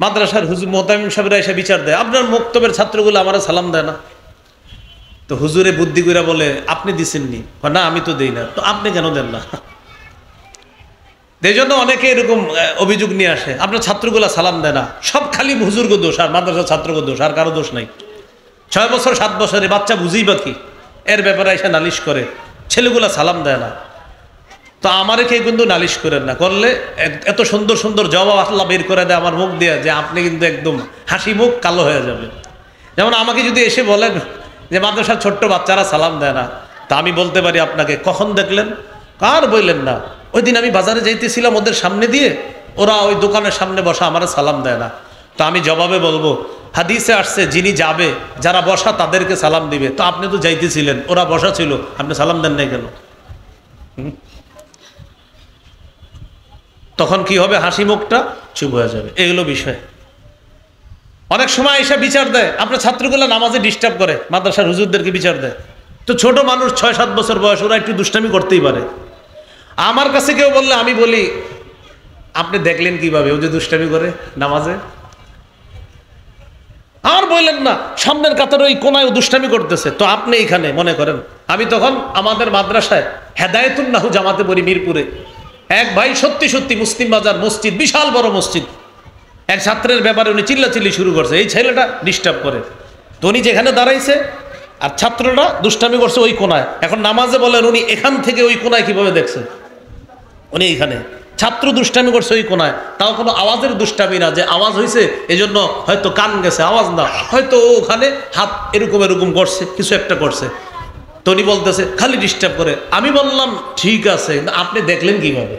মাদ্রাসার হুজুর মোহতামিম সাহেবরা এসে বিচার দেয়, আপনার মক্তবের ছাত্রগুলো আমার সালাম দেয় না। তো হুজুরে বুদ্ধি করে বলে, আপনি দিছেননি? না, আমি তো দেই না। তো আপনি কেন দেন না? এই জন্য অনেকে এরকম অভিযোগ নিয়ে আসে, আপনার ছাত্রগুলা সালাম দেয় না। সব খালি হুজুরকে দোষ আর মাদ্রাসার ছাত্রকে দোষ, আর কারো দোষ নাই। 6 বছর 7 বছরে বাচ্চা বুঝেই বা কি, এর ব্যাপারে এসে নালিশ করে ছেলেগুলা সালাম দেয় না। তো আমারে কে কিন্তু নালিশ করেন না, করলে এত সুন্দর সুন্দর জবাব আল্লাহ বের করে দেয় আমার মুখ দিয়ে, যে আপনি কিন্তু একদম হাসি মুখ কালো হয়ে যাবে। যেমন আমাকে যদি এসে বলেন যে মাদ্রাসার ছোট্ট বাচ্চারা সালাম দেয় না, তা আমি বলতে পারি আপনাকে, কখন দেখলেন? কার বললেন না? ওই দিন আমি বাজারে যাইতেছিলাম ওদের সামনে দিয়ে, ওরা ওই দোকানের সামনে বসা, আমার সালাম দেয় না। তো আমি জবাবে বলবো, হাদিসে আসছে যিনি যাবে, যারা বসা তাদেরকে সালাম দিবে। তো আপনি তো যাইতেছিলেন, ওরা বসা ছিল, আপনি সালাম দেন নাই কেন? তখন কি হবে? হাসি মুখটা চুপ হয়ে যাবে। এগুলো বিষয়। অনেক সময় এসে বিচার দেয়, আপনার ছাত্রগুলো নামাজে ডিস্টার্ব করে, মাদ্রাসার হুজুরদেরকে বিচার দেয়। তো ছোট মানুষ, 6-7 বছর বয়স, ওরা একটু দুষ্টামি করতেই পারে। আমার কাছে কেউ বললে আমি বলি, আপনি দেখলেন কিভাবে ও যে দুষ্টামি করে নামাজে? আর বললেন না, সামনের কাতারে ওই কোনায় ও দুষ্টামি করতেছে, তো আপনি এখানে মনে করেন। আমি তখন আমাদের মাদ্রাসায় হেদায়েতুন নাহু জামাতে পড়ি মিরপুরে। এক ভাই সত্যি সত্যি মুসলিম বাজার মসজিদ, বিশাল বড় মসজিদ, এক ছাত্রের ব্যাপারে উনি চিল্লাচিল্লি শুরু করছে, এই ছেলেটা ডিস্টার্ব করে। তো উনি যেখানে দাঁড়াইছে আর ছাত্রটা দুষ্টামি করছে ওই কোনায়। এখন নামাজে বলেন উনি এখান থেকে ওই কোনায় কিভাবে দেখছে? উনি এইখানে, ছাত্র দুষ্টামি করছে ওই কোনায়, তাও কোনো আওয়াজের দুষ্টামি না, যে আওয়াজ হয়েছে এজন্য হয়তো কান গেছে, আওয়াজ না, হয়তো ও ওখানে হাত এরকম এরকম করছে, কিছু একটা করছে। তো উনি বলতেছে খালি ডিস্টার্ব করে। আমি বললাম ঠিক আছে, আপনি দেখলেন কিভাবে?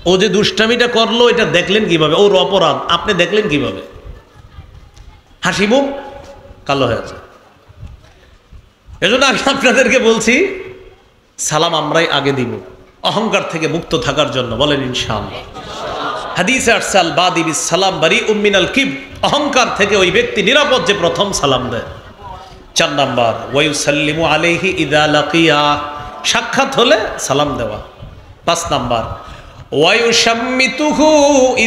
ও যে দুষ্টামিটা করলো এটা দেখলেন কিভাবে? ওর অপরাধ আপনি দেখলেন কিভাবে? হাসি মুখ কালো হয়ে যায়। এজন্য আমি আপনাদেরকে বলছি, সালাম আমরাই আগে দিব, অহংকার থেকে মুক্ত থাকার জন্য। বলেন ইনশাআল্লাহ। হাদিসে আসছে আল বাদি বিস সালাম বারিউম মিনাল কিবর, অহংকার থেকে ওই ব্যক্তি নিরাপদ যে প্রথম সালাম দেয়। 4 নাম্বার ওয়ায়ুসাল্লিমু আলাইহি ইযা লাকিয়া, সাক্ষাৎ হলে সালাম দেওয়া। 5 নাম্বার ওয়ায়ুশাম্মিতুহু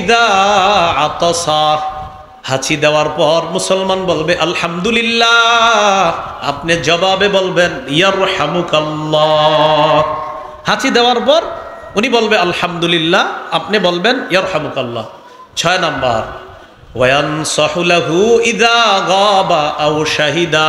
ইযা আতাসা, হাঁচি দেওয়ার পর মুসলমান বলবে আলহামদুলিল্লাহ, আপনি জবাবে বলবেন ইয়ারহামুকাল্লাহ। হাঁচি দেওয়ার পর উনি বলবে আলহামদুলিল্লাহ, আপনি বলবেন ইয়ারহামুকাল্লাহ। 6 নাম্বার ওয়ায়ানসাহু লাহু ইযা গাবা আও শাহিদা,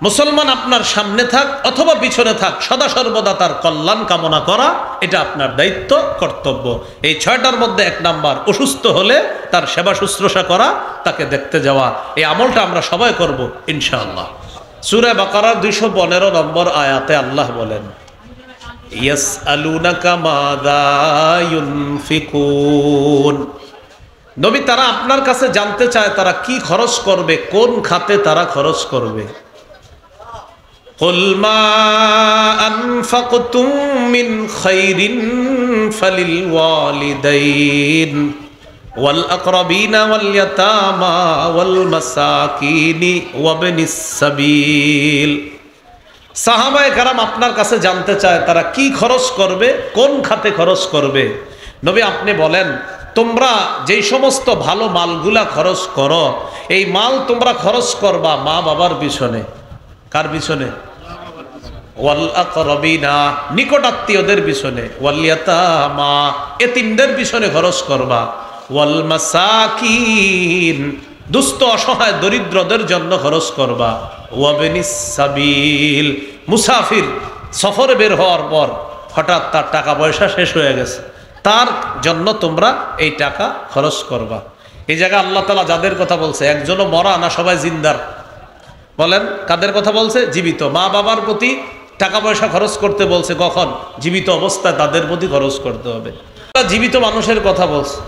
মুসলমান আপনার সামনে থাক অথবা পিছনে থাক, সদা সর্বদা তার কল্যাণ কামনা করা, এটা আপনার দায়িত্ব, কর্তব্য। এই 6টার মধ্যে 1 নাম্বার অসুস্থ হলে তার সেবা শুশ্রূষা করা, তাকে দেখতে যাওয়া। এই আমলটা আমরা সবাই করব ইনশাআল্লাহ। সূরা বাকারার 215 নম্বর আয়াতে আল্লাহ বলেন ইয়াসআলুনাকা মাযা ইউনফিকুন, নবী তারা আপনার কাছে জানতে চায় তারা কি খরচ করবে, কোন খাতে তারা খরচ করবে। কুল মা আনফাকতুম মিন খাইরিন ফালিল ওয়ালিদাইন ওয়াল আকরাবিনা ওয়াল ইয়াতামা ওয়াল মাসাকিনি ওয়াবনিস সাবিল। সাহাবায়ে কেরাম আপনার কাছে জানতে চায় তারা কি খরচ করবে, কোন খাতে খরচ করবে। নবী আপনি বলেন, তোমরা যেই সমস্ত ভালো মালগুলা খরচ করো, এই মাল তোমরা খরচ করবা মা বাবার পিছনে। কার পিছনে? ওয়াল আকরাবিনা, নিকটাত্মীয়দের পিছনে। ওয়াল ইয়াতামা, এতিমদের পিছনে খরচ করবা। ওয়াল মাসাকিন, দুস্থ অসহায় দরিদ্রদের জন্য খরচ করবা। ওয়াবনিস সাবিল, মুসাফির সফরে বের হওয়ার পর হঠাৎ তার টাকা পয়সা শেষ হয়ে গেছে, তার জন্য তোমরা এই টাকা খরচ করবা। এই জায়গায় আল্লাহ তাআলা যাদের কথা বলছে, একজনও মরা না, সবাই জিন্দার। বলেন কাদের কথা বলছে? জীবিত। মা বাবার প্রতি টাকা পয়সা খরচ করতে বলছে কখন? জীবিত অবস্থায় তাদের প্রতি খরচ করতে হবে। জীবিত মানুষের কথা বলছে।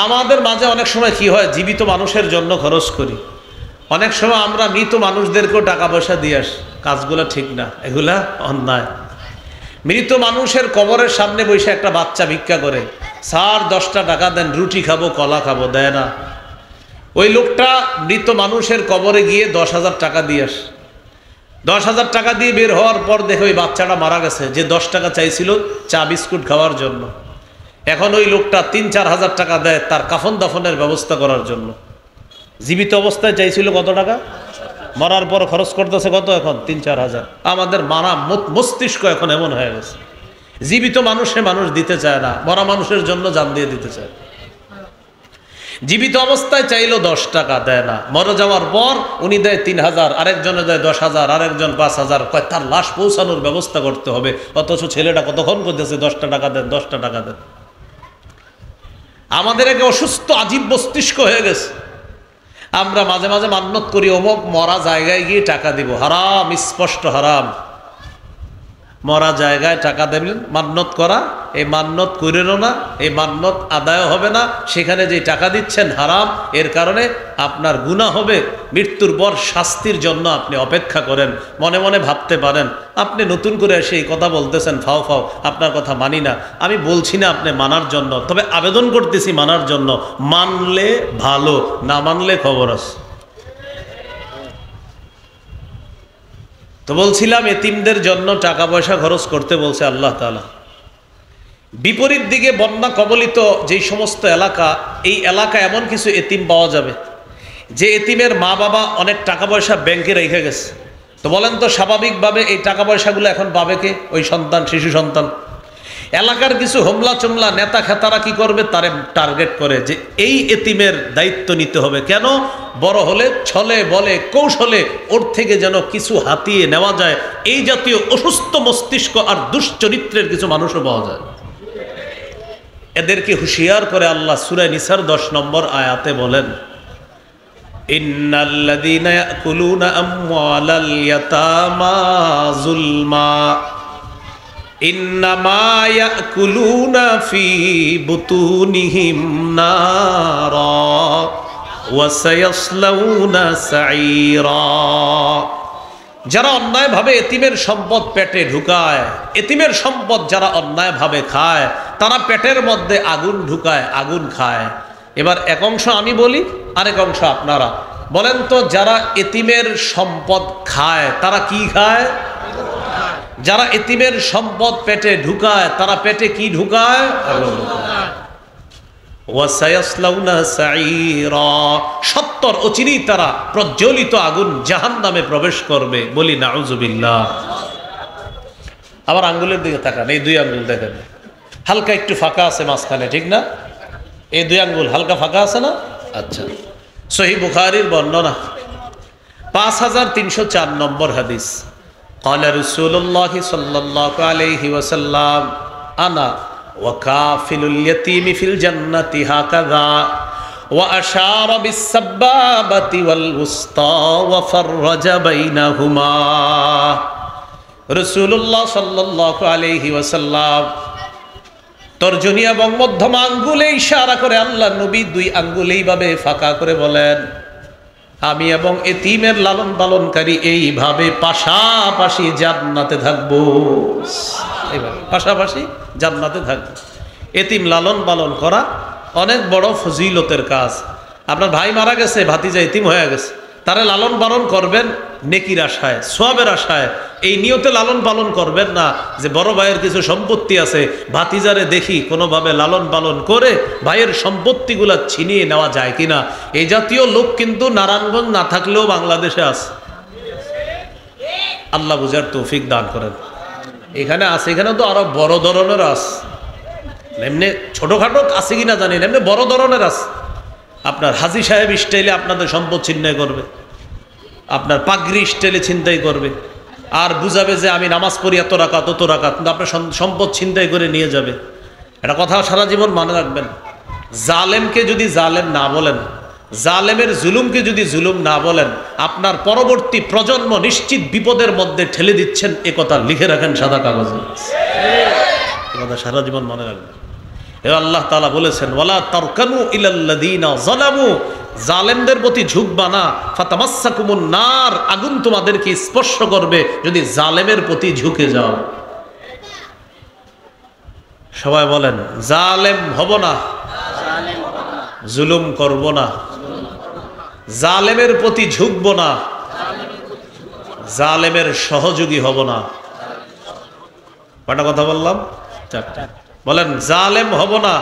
আমাদের মাঝে অনেক সময় কি হয়, জীবিত মানুষের জন্য খরচ করি, অনেক সময় আমরা মৃত মানুষদেরকেও টাকা পয়সা দিয়ে আসি। কাজগুলো ঠিক না, এগুলা অন্যায়। মৃত মানুষের কবরের সামনে বসে একটা বাচ্চা ভিক্ষা করে, স্যার 10টা টাকা দেন, রুটি খাবো, কলা খাবো, দেয় না। ওই লোকটা মৃত মানুষের কবরে গিয়ে 10,000 টাকা দিয়ে আসে। 10,000 টাকা দিয়ে বের হওয়ার পর দেখে ওই বাচ্চাটা মারা গেছে, যে 10 টাকা চাইছিল চা বিস্কুট খাওয়ার জন্য। এখন ওই লোকটা 3-4 হাজার টাকা দেয় তার কাফন দাফনের ব্যবস্থা করার জন্য। জীবিত অবস্থায় চাইছিল কত টাকা, মরার পর খরচ করতেছে কত, এখন 3-4 হাজার। আমাদের মারা মস্তিষ্ক এখন এমন হয়ে গেছে, জীবিত মানুষ দিতে চায় না, মরা মানুষের জন্য জান দিয়ে দিতে চায়। জীবিত অবস্থায় চাইলো 10 টাকা, দেয় না। মরে যাওয়ার পর উনি দেয় 3000, আরেকজনে দেয় 10,000, আরেকজন 5,000, কয় তার লাশ পৌঁছানোর ব্যবস্থা করতে হবে। অথচ ছেলেটা কতক্ষণ করতেছে 10টা টাকা দেন, 10টা টাকা দেন। আমাদের একে অসুস্থ আজীব মস্তিষ্ক হয়ে গেছে। আমরা মাঝে মাঝে মান্যত করি অমুক মরা জায়গায় গিয়ে টাকা দিব, হারাম, স্পষ্ট হারাম। মরা জায়গায় টাকা দেবেন, মান্যত করা, এই মান্যত করেনও না, এই মান্যত আদায় হবে না। সেখানে যে টাকা দিচ্ছেন হারাম, এর কারণে আপনার গুনাহ হবে। মৃত্যুর পর শাস্তির জন্য আপনি অপেক্ষা করেন। মনে মনে ভাবতে পারেন আপনি নতুন করে এসে এই কথা বলতেছেন, ফাও ফাও, আপনার কথা মানি না। আমি বলছি না আপনি মানার জন্য, তবে আবেদন করতেছি মানার জন্য। মানলে ভালো, না মানলে খবর আছে। তো বলছিলাম এতিমদের জন্য টাকা পয়সা খরচ করতে বলছে আল্লাহ তাআলা। বিপরীত দিকে বন্যা কবলিত যেই সমস্ত এলাকা, এই এলাকা এমন কিছু এতিম পাওয়া যাবে যে এতিমের মা বাবা অনেক টাকা পয়সা ব্যাংকে রেখে গেছে। তো বলেন তো স্বাভাবিকভাবে এই টাকা পয়সাগুলো এখন পাবে কে? ওই সন্তান, শিশু সন্তান। এলাকার কিছু হোমলা চোমলা নেতা খেতারা কি করবে, তারে টার্গেট করে যে এই এতিমের দায়িত্ব নিতে হবে। কেন? বড় হলে ছলে বলে কৌশলে ওর থেকে যেন কিছু হাতিয়ে নেওয়া যায়। এই জাতীয় অসুস্থ মস্তিষ্ক আর দুশ্চরিত্রের কিছু মানুষও পাওয়া যায়। এদেরকে হুঁশিয়ার করে আল্লাহ সূরা নিসার 10 নম্বর আয়াতে বলেন, ইন্নাল্লাযীনা ইয়াকুলুনা আমওয়ালাল ইয়াতামা যুলমা ইন্নামা ইয়াকুলুনা ফি বুতুনিহিম নারা ওয়া সায়াসলাউনা সাঈরা। যারা অন্যায়ভাবে এতিমের সম্পদ পেটে ঢুকায়, এতিমের সম্পদ যারা অন্যায়ভাবে খায়, তারা পেটের মধ্যে আগুন ঢুকায়, আগুন খায়। এবার এক অংশ আমি বলি, আরেক অংশ আপনারা বলেন তো। যারা এতিমের সম্পদ খায় তারা কি খায়? যারা এতিমের সম্পদ পেটে ঢুকায় তারা পেটে কি ঢুকায়? আগুন ঢুকায়। ওয়াসায়াসলাউনা সাঈরা, সত্তর অচিরেই তারা প্রজ্বলিত আগুন জাহান্নামে প্রবেশ করবে। বলি নাউযুবিল্লাহ। আবার আঙ্গুলের দিকে তাকান, এই 2 আঙ্গুল দেখেন, হালকা একটু ফাঁকা আছে মাঝখানে, ঠিক না? এই 2 আঙ্গুল হালকা ফাঁকা আছে না? আচ্ছা। সহিহ বুখারীর বর্ণনা 5304 নম্বর হাদিস। قال رسول الله صلى الله عليه وسلم انا وكافل اليتيم في الجنة هكذا وأشار بالسبابة والوسطى وفرج بينهما। রাসূলুল্লাহ সাল্লাল্লাহু আলাইহি ওয়াসাল্লাম তর্জনী এবং মধ্যম আঙ্গুলে ইশারা করে আল্লাহ নবী 2 আঙ্গুল এইভাবে ফাঁকা করে বলেন, আমি এবং এতিমের লালন পালনকারী এইভাবে পাশাপাশি জান্নাতে থাকবো। এইভাবে পাশাপাশি জান্নাতে থাকবো। এতিম লালন পালন করা অনেক বড় ফজিলতের কাজ। আপনার ভাই মারা গেছে, ভাতিজা এতিম হয়ে গেছে, তারা লালন পালন করবেন নেকির আশায়, সওয়াবের আশায়। এই নিয়তে লালন পালন করবেন না যে বড় ভাইয়ের কিছু সম্পত্তি আছে, ভাতিজারে দেখি কোনোভাবে লালন পালন করে ভাইয়ের সম্পত্তিগুলা ছিনিয়ে নেওয়া যায় কিনা। এই জাতীয় লোক কিন্তু নারায়ণগঞ্জ না থাকলেও বাংলাদেশে আছে। আল্লাহ বুঝার তৌফিক দান করেন। এখানে আছে, এখানে তো আরো বড় ধরনের আছে। এমনি ছোটখাটো আছে কিনা জানি না, এমনি বড় ধরনের আছে। আপনার হাজী সাহেব স্টাইলে আপনাদের সম্পদ ছিনতাই করবে, আপনার পাগড়ি স্টাইলে ছিনতাই করবে, আর বুঝাবে যে আমি নামাজ পড়ি এত রাকাত তত রাকাত, কিন্তু আপনার সম্পদ ছিনতাই করে নিয়ে যাবে। এটা কথা সারা জীবন মনে রাখবেন। জালেমকে যদি জালেম না বলেন, জালেমের জুলুমকে যদি জুলুম না বলেন, আপনার পরবর্তী প্রজন্ম নিশ্চিত বিপদের মধ্যে ঠেলে দিচ্ছেন। এ কথা লিখে রাখেন সাদা কাগজে, এ কথা সারা জীবন মনে রাখবেন। আল্লাহ তাআলা বলেছেন, ওয়ালা তারকানু ইলাল্লাযীনা যালামু, জালেমদের প্রতি ঝুঁকবা না। ফাতামাসসাকুমুন নার, আগুন তোমাদেরকে স্পর্শ করবে যদি জালেমের প্রতি ঝুঁকে যাও। সবাই বলেন, জালেম হব না, জুলুম করব না, জালেমের প্রতি ঝুঁকব না, জালেমের সহযোগী হব না। কয়টা কথা বললাম? 4টা। বলেন জালেম হব না,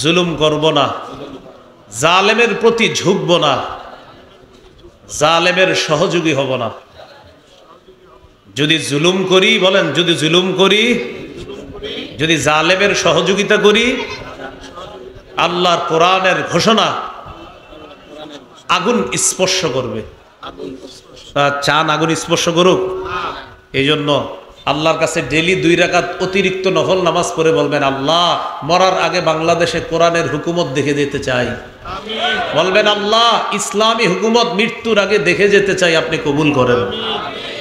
জুলুম করব না, জালেমের প্রতি ঝুঁকব না, জালেমের সহযোগী হব না। যদি জুলুম করি, বলেন যদি জুলুম করি, যদি জালেমের সহযোগিতা করি, আল্লাহর কোরআনের ঘোষণা আগুন স্পর্শ করবে। চান আগুন স্পর্শ করুক? এই জন্য আল্লাহর কাছে ডেলি 2 রাকাত অতিরিক্ত নফল নামাজ পড়ে বলবেন, আল্লাহ মরার আগে বাংলাদেশে কোরআনের হুকুমত দেখে যেতে চাই। বলবেন আল্লাহ ইসলামী হুকুমত মৃত্যুর আগে দেখে যেতে চাই, আপনি কবুল করেন।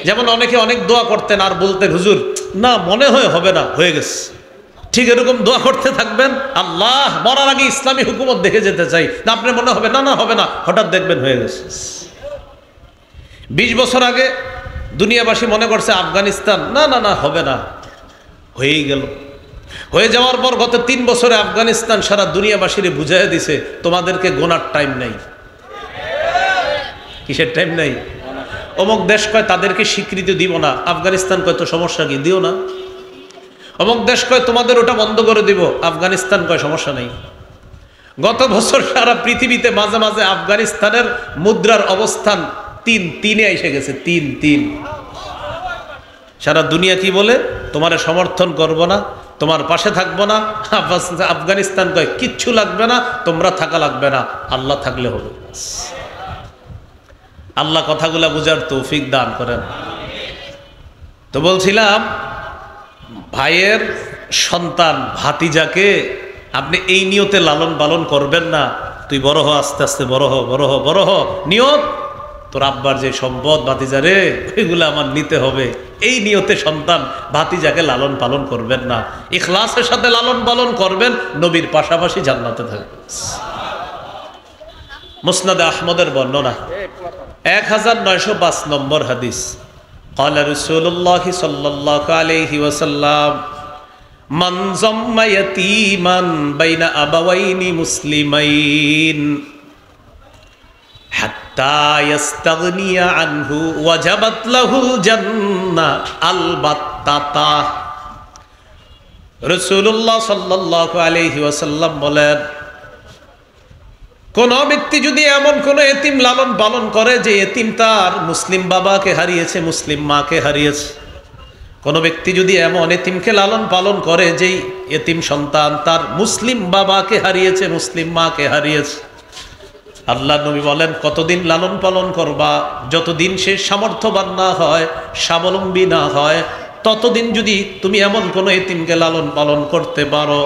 যেমন অনেকে অনেক দোয়া করতেন আর বলতেন হুজুর না মনে হয় হবে না, হয়ে গেছে। ঠিক এরকম দোয়া করতে থাকবেন, আল্লাহ মরার আগে ইসলামী হুকুমত দেখে যেতে চাই, না আপনার মনে হবে না না হবে না, হঠাৎ দেখবেন হয়ে গেছে। 20 বছর আগে দুনিয়াবাসী মনে করছে আফগানিস্তান, না না না হবে না, হয়েই গেল। হয়ে যাওয়ার পর গত 3 বছরে আফগানিস্তান সারা দুনিয়াবাসীরে বুঝাইয়া দিছে তোমাদেরকে গোনার টাইম নাই। কিসের টাইম নাই? অমুক দেশ কয় তাদেরকে স্বীকৃতি দিব না, আফগানিস্তান কয় তো সমস্যা কি, দিও না। অমুক দেশ কয় তোমাদের ওটা বন্ধ করে দিব, আফগানিস্তান কয় সমস্যা নেই। গত বছর সারা পৃথিবীতে মাঝে মাঝে আফগানিস্তানের মুদ্রার অবস্থান 3-3-এ এসে গেছে, 3-3। সারা দুনিয়া কি বলে, তোমারে সমর্থন করব না, তোমার পাশে থাকবো না। আফগানিস্তান কয় কিচ্ছু লাগবে না, তোমরা থাকা লাগবে না, আল্লাহ থাকলে হবে। আল্লাহ কথাগুলা বুঝার তৌফিক দান করেন। তো বলছিলাম ভাইয়ের সন্তান ভাতিজাকে আপনি এই নিয়তে লালন পালন করবেন না, তুই বড় হ, আস্তে আস্তে বড় হ, বড় হ, বড় হ, নিয়ত তোর আব্বার যে সম্পদ ভাতিজারে ওইগুলো আমার নিতে হবে, এই নিয়তে সন্তান ভাতিজাকে লালন পালন করবেন না। ইখলাসের সাথে লালন পালন করবেন, নবীর পাশাপাশি জান্নাতে থাকবেন। মুসনাদে আহমদের বর্ণনা 1905 নম্বর হাদিস, قال رسول الله صلى الله عليه وسلم من ضم يتيما بين أبوين مسلمين حتى يستغني عنه وجبت له الجنة البتة। রাসূলুল্লাহ সাল্লাল্লাহু আলাইহি ওয়াসাল্লাম বলেন, কোন ব্যক্তি যদি এমন কোন এতিম লালন পালন করে যে এতিম তার মুসলিম বাবাকে হারিয়েছে, মুসলিম মাকে হারিয়েছে, কোন ব্যক্তি যদি এমন এতিমকে লালন পালন করে যেই এতিম সন্তান তার মুসলিম বাবাকে হারিয়েছে, মুসলিম মাকে হারিয়েছে, আল্লাহ নবী বলেন কতদিন লালন পালন করবা, যতদিন সে সামর্থ্যবান না হয়, স্বাবলম্বী না হয়, ততদিন যদি তুমি এমন কোন এতিমকে লালন পালন করতে পারো,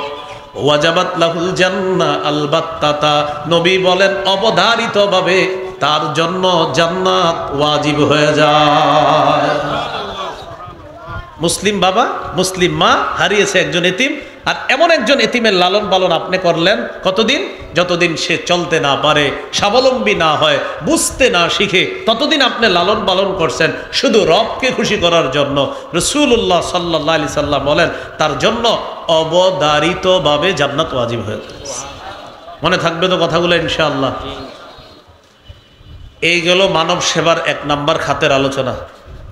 ওয়াজাবাত লাহুল জান্নাহ আলবাত্তাতা, নবী বলেন অবধারিতভাবে তার জন্য জান্নাত ওয়াজিব হয়ে যায়। মুসলিম বাবা মুসলিম মা হারিয়েছে একজন এতিম, আর এমন একজন এতিমের লালন পালন আপনি করলেন কতদিন, যতদিন সে চলতে না পারে, স্বাবলম্বী না হয়, বুঝতে না শিখে, ততদিন আপনি লালন পালন করছেন শুধু রবকে খুশি করার জন্য। রাসূলুল্লাহ সাল্লাল্লাহু আলাইহি সাল্লাম বলেন তার জন্য অবধারিতভাবে জান্নাত ওয়াজিব হয়ে গেছে। মনে থাকবে তো কথাগুলো ইনশাআল্লাহ। এই গেল মানব সেবার 1 নাম্বার খাতের আলোচনা।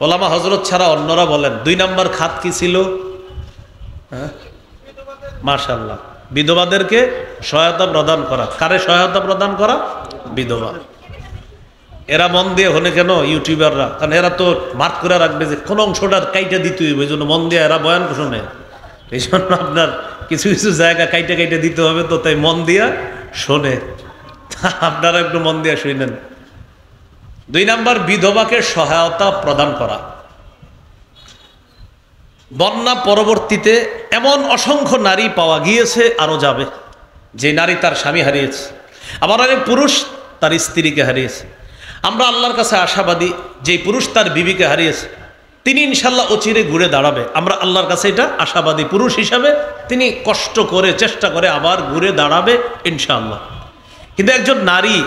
ওলামা হযরত ছাড়া অন্যরা বলেন 2 নাম্বার খাত কি ছিল? মাশাআল্লাহ, বিধবাদেরকে সহায়তা প্রদান করা। কারে সহায়তা প্রদান করা? বিধবা। এরা মন দিয়ে হলে কেন ইউটিউবাররা, কারণ এরা তো মার্ক করে রাখবে যে কোন অংশটার কাইটা দিতে হইবে, এই জন্য মন দিয়ে এরা বয়ান শোনে, এই জন্য আপনার কিছু কিছু জায়গা কাইটা কাইটা দিতে হবে, তো তাই মন দিয়া শোনে। আপনারা একটু মন দিয়া শুনেন। 2 নাম্বার বিধবাকে সহায়তা প্রদান করা। বন্যা পরবর্তীতে এমন অসংখ্য নারী পাওয়া গিয়েছে, আরো যাবে, যে নারী তার স্বামী হারিয়েছে, আবার অনেক পুরুষ তার স্ত্রীকে হারিয়েছে। আমরা আল্লাহর কাছে আশাবাদী যে পুরুষ তার বিবিকে হারিয়েছে তিনি ইনশাল্লাহ অচিরে ঘুরে দাঁড়াবে। আমরা আল্লাহর কাছে এটা আশাবাদী, পুরুষ হিসাবে তিনি কষ্ট করে চেষ্টা করে আবার ঘুরে দাঁড়াবে ইনশাআল্লাহ। কিন্তু একজন নারী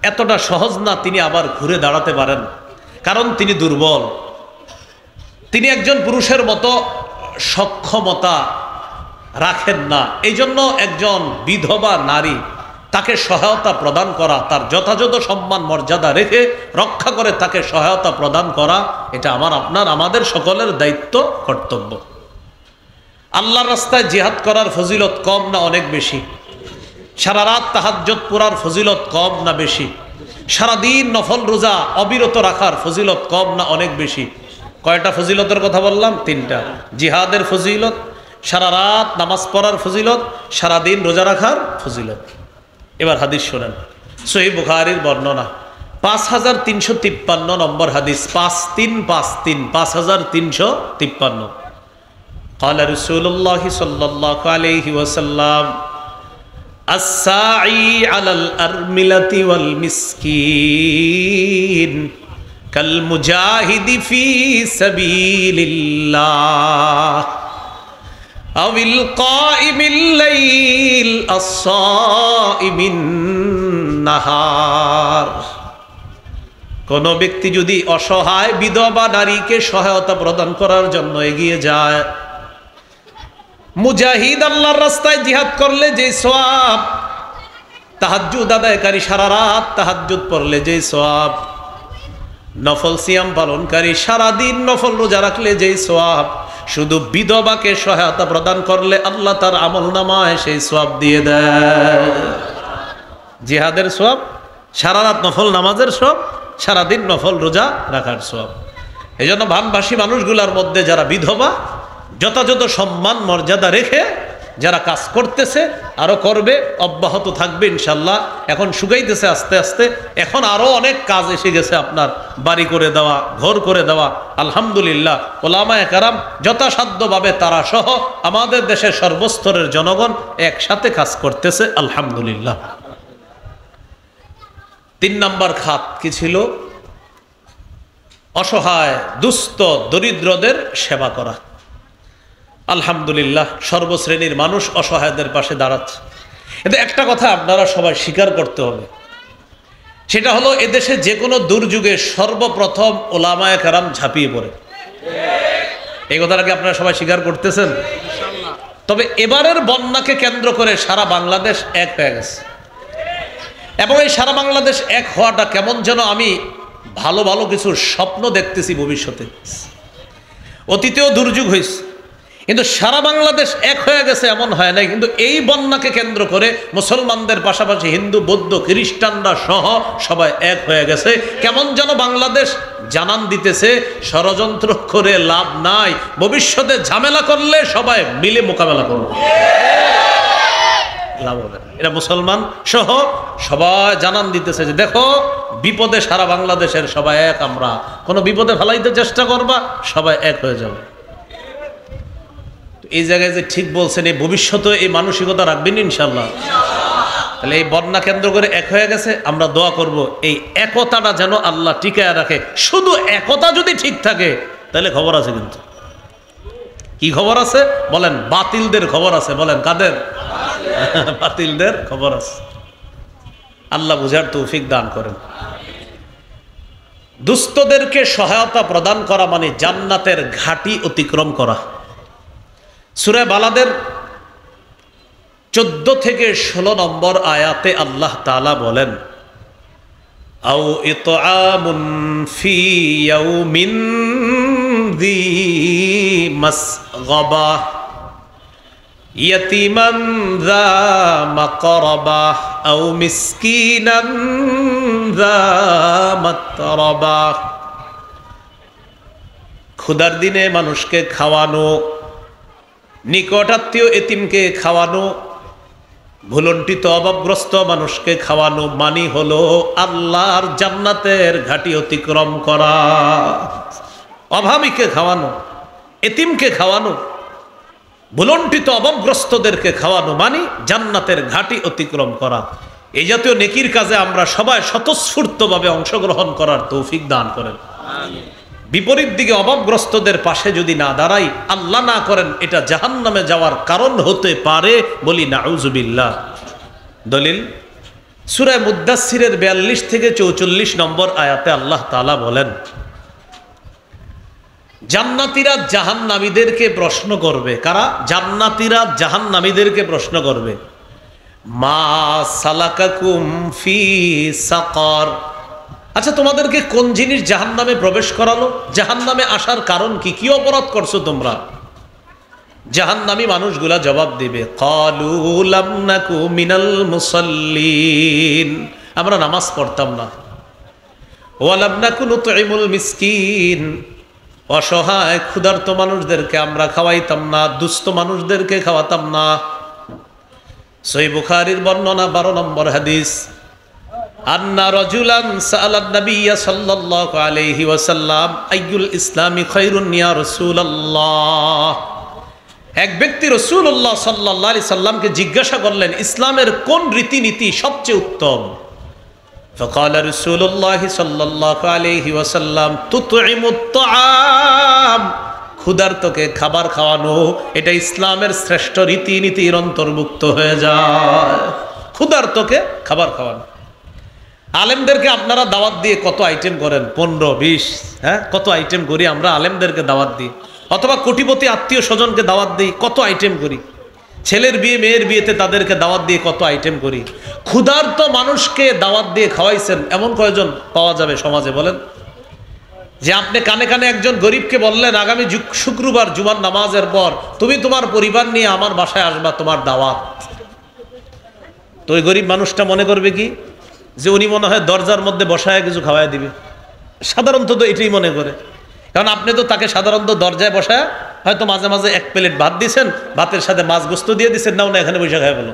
এতটা সহজ না তিনি আবার ঘুরে দাঁড়াতে পারেন, কারণ তিনি দুর্বল, তিনি একজন পুরুষের মতো সক্ষমতা রাখেন না। এই জন্য একজন বিধবা নারী তাকে সহায়তা প্রদান করা, তার যথাযথ সম্মান মর্যাদা রেখে রক্ষা করে তাকে সহায়তা প্রদান করা, এটা আমার আপনার আমাদের সকলের দায়িত্ব, কর্তব্য। আল্লাহর রাস্তায় জিহাদ করার ফজিলত কম না অনেক বেশি? সারা রাত তাহাজ্জুদ পড়ার ফজিলত কম না বেশি? সারাদিন নফল রোজা অবিরত রাখার ফজিলত কম না অনেক বেশি? কয়টা ফজিলতের কথা বললাম? তিনটা। জিহাদের ফজিলত, সারা রাত নামাজ পড়ার ফজিলত, সারাদিন রোজা রাখার ফজিলত। এবার হাদিস শোনেন, সহিহ বুখারীর বর্ণনা 5353 নম্বর হাদিস, 5353 قال رسول الله صلى الله عليه وسلم الساعي على الأرملة والمسكين كالمجاهد في سبيل الله أو القائم الليل الصائم النهار। কোন ব্যক্তি যদি অসহায় বিধবা নারীকে সহায়তা প্রদান করার জন্য এগিয়ে যায়, মুজাহিদ আল্লাহর রাস্তায় জিহাদ করলে যে সওয়াব, তাহাজ্জুদ আদায়কারী সারা রাত তাহাজ্জুদ পড়লে যে সওয়াব, নফল সিয়াম পালনকারী সারাদিন নফল রোজা রাখলে যে সওয়াব, শুধু বিধবাকে সহায়তা প্রদান করলে আল্লাহ তার আমলনামায় সেই সওয়াব দিয়ে দেয়। জিহাদের সওয়াব, সারা রাত নফল নামাজের সওয়াব, সারাদিন নফল রোজা রাখার সওয়াব। এই জন্য ভানবাসী মানুষগুলার মধ্যে যারা বিধবা, যথাযথ সম্মান মর্যাদা রেখে যারা কাজ করতেছে, আরো করবে, অব্যাহত থাকবে ইনশাল্লাহ। এখন শুকাইতেছে আস্তে আস্তে, এখন আরো অনেক কাজ এসে গেছে, আপনার বাড়ি করে দেওয়া, ঘর করে দেওয়া। আলহামদুলিল্লাহ, ওলামায়ে কেরাম যথাসাধ্যভাবে তারা সহ আমাদের দেশের সর্বস্তরের জনগণ একসাথে কাজ করতেছে, আলহামদুলিল্লাহ। 3 নম্বর খাত কি ছিল? অসহায় দুস্থ দরিদ্রদের সেবা করা। আলহামদুলিল্লাহ, সর্বশ্রেণীর মানুষ অসহায়দের পাশে দাঁড়াচ্ছে। কিন্তু একটা কথা আপনারা সবাই স্বীকার করতে হবে, সেটা হলো এদেশে যে কোনো দুর্যোগে সর্বপ্রথম ওলামায়ে কেরাম ঝাঁপিয়ে পড়ে। এই কথাটাকে আপনারা সবাই স্বীকার করতেছেন? তবে এবারের বন্যাকে কেন্দ্র করে সারা বাংলাদেশ এক হয়ে গেছে, এবং এই সারা বাংলাদেশ এক হওয়াটা কেমন যেন আমি ভালো ভালো কিছু স্বপ্ন দেখতেছি ভবিষ্যতে। অতীতেও দুর্যোগ হয়েছে, কিন্তু সারা বাংলাদেশ এক হয়ে গেছে এমন হয় নাই। কিন্তু এই বন্যাকে কেন্দ্র করে মুসলমানদের পাশাপাশি হিন্দু, বৌদ্ধ, খ্রিস্টানরা সহ সবাই এক হয়ে গেছে। কেমন যেন বাংলাদেশ জানান দিতেছে, ষড়যন্ত্র করে লাভ নাই, ভবিষ্যতে ঝামেলা করলে সবাই মিলে মোকাবেলা করবে, লাভ হবে না। এরা মুসলমান সহ সবাই জানান দিতেছে যে দেখো, বিপদে সারা বাংলাদেশের সবাই এক, আমরা কোনো বিপদে ফেলাইতে চেষ্টা করবা, সবাই এক হয়ে যাবে। এই জায়গায় যে ঠিক বলছেন, এই ভবিষ্যতে এই মানসিকতা রাখবেন ইনশাল্লাহ। তাহলে এই বন্যা কেন্দ্র করে এক হয়ে গেছে, আমরা দোয়া করব এই একতাটা যেন আল্লাহ টিকায় রাখে। শুধু একতা যদি ঠিক থাকে তাহলে খবর আছে। কিন্তু কি খবর আছে বলেন? বাতিলদের খবর আছে। বলেন কাদের? বাতিলদের খবর আছে। আল্লাহ বুঝার তৌফিক দান করেন। দুস্থদেরকে সহায়তা প্রদান করা মানে জান্নাতের ঘাটি অতিক্রম করা। সূরা বালাদের 14 থেকে 16 নম্বর আয়াতে আল্লাহ তাআলা বলেন, আও ইতআমুন ফি ইয়াউমিন যী মাসগাবা ইয়াতীমান যা মাকরাবা আও মিসকিনান যা মাতরাবা। ক্ষুধার দিনে মানুষকে খাওয়ানো, নিকটাত্মীয় এতিমকে খাওয়ানো, ভুলন্টিত অভাবগ্রস্ত মানুষকে খাওয়ানো মানি হলো আল্লাহর জান্নাতের ঘাটি অতিক্রম করা। অভাবীকে খাওয়ানো, এতিমকে খাওয়ানো, ভুলন্টিত অভাবগ্রস্তদেরকে খাওয়ানো মানি জান্নাতের ঘাটি অতিক্রম করা। এই জাতীয় নেকির কাজে আমরা সবাই স্বতঃস্ফূর্তভাবে অংশগ্রহণ করার তৌফিক দান করেন। বিপরীত দিকে অভাবগ্রস্তদের পাশে যদি না দাঁড়াই, আল্লাহ না করেন এটা জাহান্নামে যাওয়ার কারণ হতে পারে, বলি নাউজুবিল্লাহ। দলিল সূরা মুদ্দাসসিরের 42 থেকে 44 নম্বর আয়াতে আল্লাহ তাআলা বলেন, জান্নাতীরা জাহান্নামীদেরকে প্রশ্ন করবে। কারা? জান্নাতীরা জাহান্নামীদেরকে প্রশ্ন করবে, মা সালাকাকুম ফি সাকার। আচ্ছা, তোমাদেরকে কোন জিনিস জাহান্নামে প্রবেশ করালো? জাহান্নামে আসার কারণ কি? কি অপরাধ করছো তোমরা? জাহান্নামী মানুষগুলা জবাব দিবে, ক্বালু লাম নাকু মিনাল মুসাল্লিন, আমরা নামাজ পড়তাম না। ওয়া লাম নাকু নুতঈমুল মিসকিন, অসহায় ক্ষুধার্ত মানুষদেরকে আমরা খাওয়াইতাম না, দুস্থ মানুষদেরকে খাওয়াতাম না। সহিহ বুখারীর বর্ণনা 12 নম্বর হাদিস, আন্না রাজুলান সাআলান নাবিয়্যা সাল্লাল্লাহু আলাইহি ওয়াসাল্লাম আইয়ুল ইসলামি খায়রুন ইয়া রাসূলুল্লাহ। এক ব্যক্তি রাসূলুল্লাহ সাল্লাল্লাহু আলাইহি সাল্লামকে জিজ্ঞাসা করলেন, ইসলামের কোন রীতিনীতি সবচেয়ে উত্তম? فقال رسول الله صلى الله عليه وسلم تطعم الطعام, ক্ষুধার্তকে খাবার খাওয়ানো, এটা ইসলামের শ্রেষ্ঠ রীতিনীতির অন্তর্ভুক্ত হয়ে যায়। ক্ষুধার্তকে খাবার খাওয়ানো। আলেমদেরকে আপনারা দাওয়াত দিয়ে কত আইটেম করেন, 15-20, হ্যাঁ, কত আইটেম করি আমরা আলেমদেরকে দাওয়াত দিই, অথবা কোটিপতি আত্মীয় স্বজনকে দাওয়াত দিই, কত আইটেম করি। ছেলের বিয়ে মেয়ের বিয়েতে তাদেরকে দাওয়াত দিয়ে কত আইটেম করি। ক্ষুধার্ত মানুষকে দাওয়াত দিয়ে খাওয়াইছেন এমন কয়জন পাওয়া যাবে সমাজে বলেন? যে আপনি কানে কানে একজন গরিবকে বললেন, আগামী শুক্রবার জুমার নামাজের পর তুমি তোমার পরিবার নিয়ে আমার বাসায় আসবা, তোমার দাওয়াত। তো ওই গরিব মানুষটা মনে করবে কি, যে উনি মনে হয় দরজার মধ্যে বসায় কিছু খাওয়াই দিবে। সাধারণত তো এটাই মনে করে, কারণ আপনি তো তাকে সাধারণত দরজায় বসায় হয়তো মাঝে মাঝে 1 প্লেট ভাত দিয়েছেন, ভাতের সাথে মাছ গোস্ত দিয়ে দিচ্ছেন, নাও না এখানে বসে খায় বলো।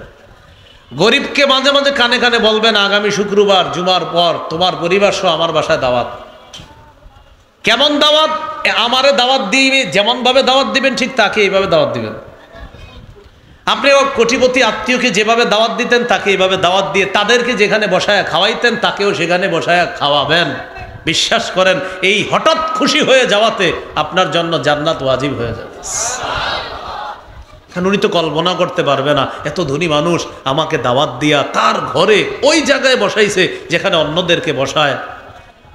গরিবকে মাঝে মাঝে কানে কানে বলবেন, আগামী শুক্রবার জুমার পর তোমার পরিবার সহ আমার বাসায় দাওয়াত। কেমন দাওয়াত? আমারে দাওয়াত দিবে, যেমন ভাবে দাওয়াত দিবেন ঠিক তাকে এইভাবে দাওয়াত দিবেন। আপনি কোটিপতি আত্মীয়কে যেভাবে দাওয়াত দিতেন তাকে এইভাবে দাওয়াত দিয়ে তাদেরকে যেখানে বসায় খাওয়াইতেন তাকেও সেখানে বসায় খাওয়াবেন। বিশ্বাস করেন, এই হঠাৎ খুশি হয়ে যাওয়াতে আপনার জন্য জান্নাত ওয়াজিব হয়ে যাবে। উনি তো কল্পনা করতে পারবে না, এত ধনী মানুষ আমাকে দাওয়াত দিয়া তার ঘরে ওই জায়গায় বসাইছে যেখানে অন্যদেরকে বসায়।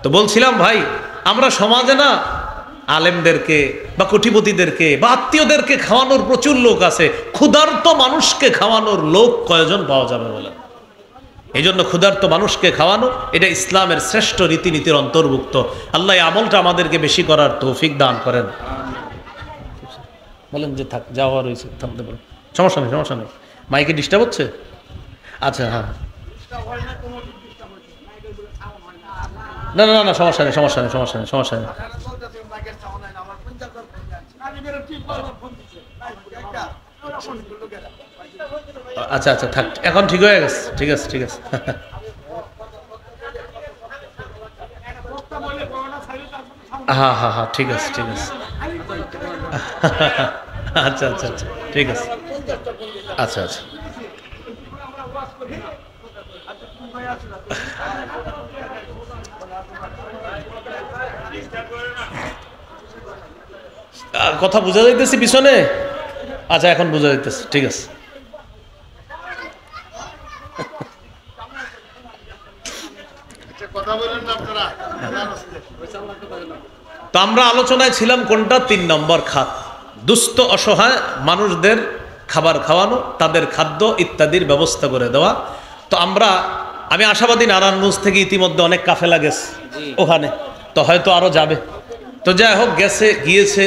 তো বলছিলাম ভাই, আমরা সমাজে না আলেমদেরকে বা কোটিপতিদেরকে বা আত্মীয়দেরকে খাওয়ানোর প্রচুর লোক আছে, ক্ষুধার্ত মানুষকে খাওয়ানোর লোক কয়জন পাওয়া যাবে বলেন? এই জন্য ক্ষুধার্ত মানুষকে খাওয়ানো এটা ইসলামের শ্রেষ্ঠ রীতিনীতির অন্তর্ভুক্ত। আল্লাহ এই আমলটা আমাদেরকে বেশি করার তৌফিক দান করেন। বলেন যে থাক, যাওয়া রয়েছে, থামতে পারেন, সমস্যা নেই, সমস্যা নেই। মাইকে ডিস্টার্ব হচ্ছে? আচ্ছা, হ্যাঁ, না না না, সমস্যা নেই, সমস্যা নেই, সমস্যা নেই, সমস্যা নেই। আচ্ছা আচ্ছা, থাক, এখন ঠিক হয়ে গেছে, ঠিক আছে, ঠিক আছে। হ্যাঁ হ্যাঁ হ্যাঁ, ঠিক আছে, ঠিক আছে। আচ্ছা আচ্ছা আচ্ছা, ঠিক আছে, আচ্ছা আচ্ছা। কথা বোঝা যাইতেছে পিছনে? আচ্ছা, এখন বোঝা যাইতেছে, ঠিক আছে। তো আমরা আলোচনায় ছিলাম কোনটা? 3 নম্বর খাত, দুস্থ অসহায় মানুষদের খাবার খাওয়ানো, তাদের খাদ্য ইত্যাদির ব্যবস্থা করে দেওয়া। তো আমি আশাবাদী নারায়ণগঞ্জ থেকে ইতিমধ্যে অনেক কাফেলা গেছে ওখানে, তো হয়তো আরো যাবে। তো যাই হোক, গিয়েছে,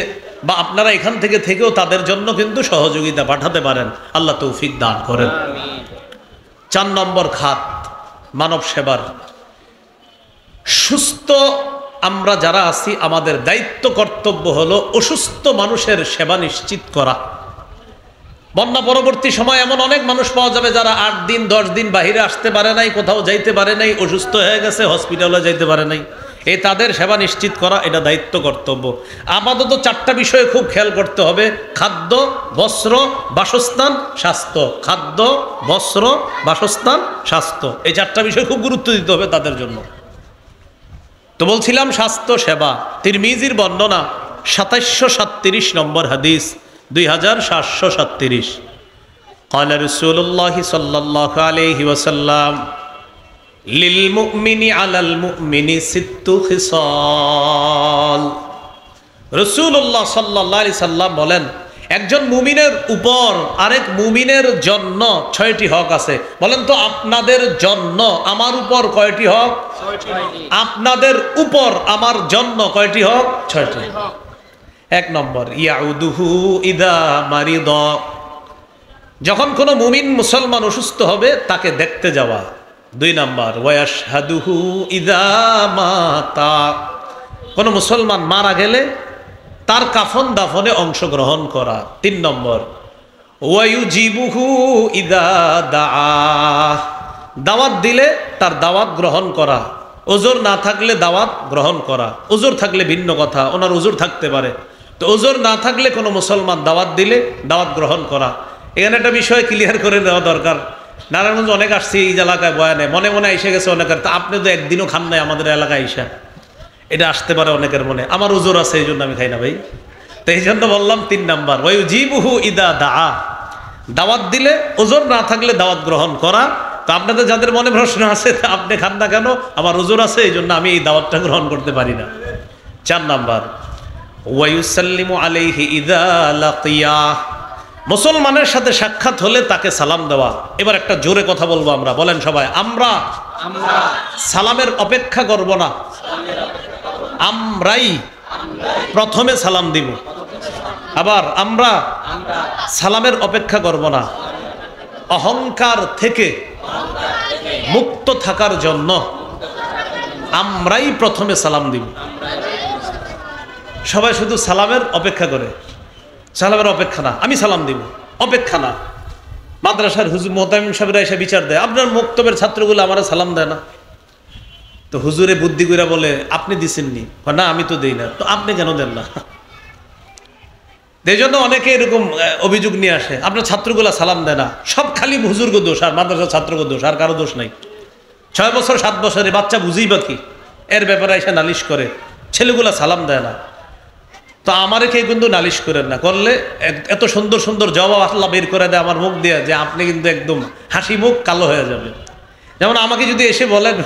বা আপনারা এখান থেকেও তাদের জন্য কিন্তু সহযোগিতা পাঠাতে পারেন। আল্লাহ তৌফিক দান করেন। 4 নম্বর খাত, মানব সেবার। সুস্থ আমরা যারা আছি, আমাদের দায়িত্ব কর্তব্য হলো অসুস্থ মানুষের সেবা নিশ্চিত করা। বন্যা পরবর্তী সময় এমন অনেক মানুষ পাওয়া যাবে যারা 8 দিন 10 দিন বাহিরে আসতে পারে নাই, কোথাও যাইতে পারে নাই, অসুস্থ হয়ে গেছে, হসপিটালে যাইতে পারে নাই। এই তাদের সেবা নিশ্চিত করা এটা দায়িত্ব কর্তব্য। আপাতত 4টা বিষয়ে খুব খেয়াল করতে হবে: খাদ্য, বস্ত্র, বাসস্থান, স্বাস্থ্য। খাদ্য, বস্ত্র, বাসস্থান, স্বাস্থ্য, এই 4টা বিষয়ে খুব গুরুত্ব দিতে হবে তাদের জন্য। তো বলছিলাম স্বাস্থ্য সেবা। তিরমিজির বর্ণনা 2737 নম্বর হাদিস, 2737। قال رسول الله صلى الله عليه وسلم للمؤمن على المؤمن 6 خصال। রাসূলুল্লাহ সাল্লাল্লাহু আলাইহি সাল্লাম বলেন, একজন মুমিনের উপর আরেক মুমিনের জন্য 6টি হক আছে। বলেন তো, আপনাদের জন্য আমার উপর কয়টি হক? 6টি। আপনাদের উপর আমার জন্য কয়টি হক? 6টি। এক নম্বর, ইয়াউদুহু ইদা মারিদ, যখন কোনো মুমিন মুসলমান অসুস্থ হবে তাকে দেখতে যাওয়া। 2 নম্বর, ওয়াশহাদুহু ইদা মাতা, কোনো মুসলমান মারা গেলে তার কাফন দাফনে অংশগ্রহণ করা। 3 নম্বর, ওয়ায়ুজিবুহু ইদা দাআ, দাওয়াত দিলে তার দাওয়াত গ্রহণ করা। ওজোর না থাকলে দাওয়াত গ্রহণ করা, ওজোর থাকলে ভিন্ন কথা, ওনার ওজোর থাকতে পারে, তো ওজোর না থাকলে কোনো মুসলমান দাওয়াত দিলে দাওয়াত গ্রহণ করা। এখানে একটা বিষয় ক্লিয়ার করে দেওয়া দরকার। নারায়ণগঞ্জ অনেক আসছি এই এলাকায় বয়ানে, মনে মনে এসে গেছে অনেকের, তা আপনি তো একদিনও খান নাই আমাদের এলাকায় এসে, এটা আসতে পারে অনেকের মনে, আমার ওজোর আছে এই জন্য আমি খাই না ভাই। তো এই জন্য বললাম 3 নাম্বার, ওয়ায়ুজিবুহু ইদা দাআ, দাওয়াত দিলে ওজোর না থাকলে দাওয়াত গ্রহণ করা। তো আপনাদের যাদের মনে প্রশ্ন আছে আপনি খান না কেন, আমার ওজোর আছে এই জন্য আমি এই দাওয়াতটা গ্রহণ করতে পারি না। 4 নাম্বার, ওয়ায়ুসাল্লিমু আলাইহি ইদা লাকিয়া, মুসলমানের সাথে সাক্ষাৎ হলে তাকে সালাম দেওয়া। এবার একটা জোরে কথা বলবো আমরা, বলেন সবাই, আমরা সালামের অপেক্ষা করব না, আমরাই প্রথমে সালাম দিব। আবার আমরা সালামের অপেক্ষা করব না, অহংকার থেকে মুক্ত থাকার জন্য আমরাই প্রথমে সালাম দিব। সবাই শুধু সালামের অপেক্ষা করে, সালামের অপেক্ষা না, আমি সালাম দিব, অপেক্ষা না। মাদ্রাসার হুজুর মোহতামিম সাহেবরা এসে বিচার দেয়, আপনার মক্তবের ছাত্রগুলো আমার সালাম দেয় না। তো হুজুরে বুদ্ধি কইরা বলে, আপনি দিছেননি? না, আমি তো দেই না। তো আপনি কেন দেন না? এই জন্য অনেকে এরকম অভিযোগ নিয়ে আসে, আপনার ছাত্রগুলা সালাম দেয় না। সব খালি হুজুরকে দোষ আর মাদ্রাসার ছাত্রকে দোষ, আর কারো দোষ নাই। 6 বছর 7 বছরে বাচ্চা বুঝেই বা কি, এর ব্যাপারে এসে নালিশ করে, ছেলেগুলা সালাম দেয় না। তো আমারে কে কিন্তু নালিশ করেন না, করলে এত সুন্দর সুন্দর জবাব আল্লাহ বের করে দেয় আমার মুখ দিয়ে, যে আপনি কিন্তু একদম হাসি মুখ কালো হয়ে যাবে। যেমন আমাকে যদি এসে বলেন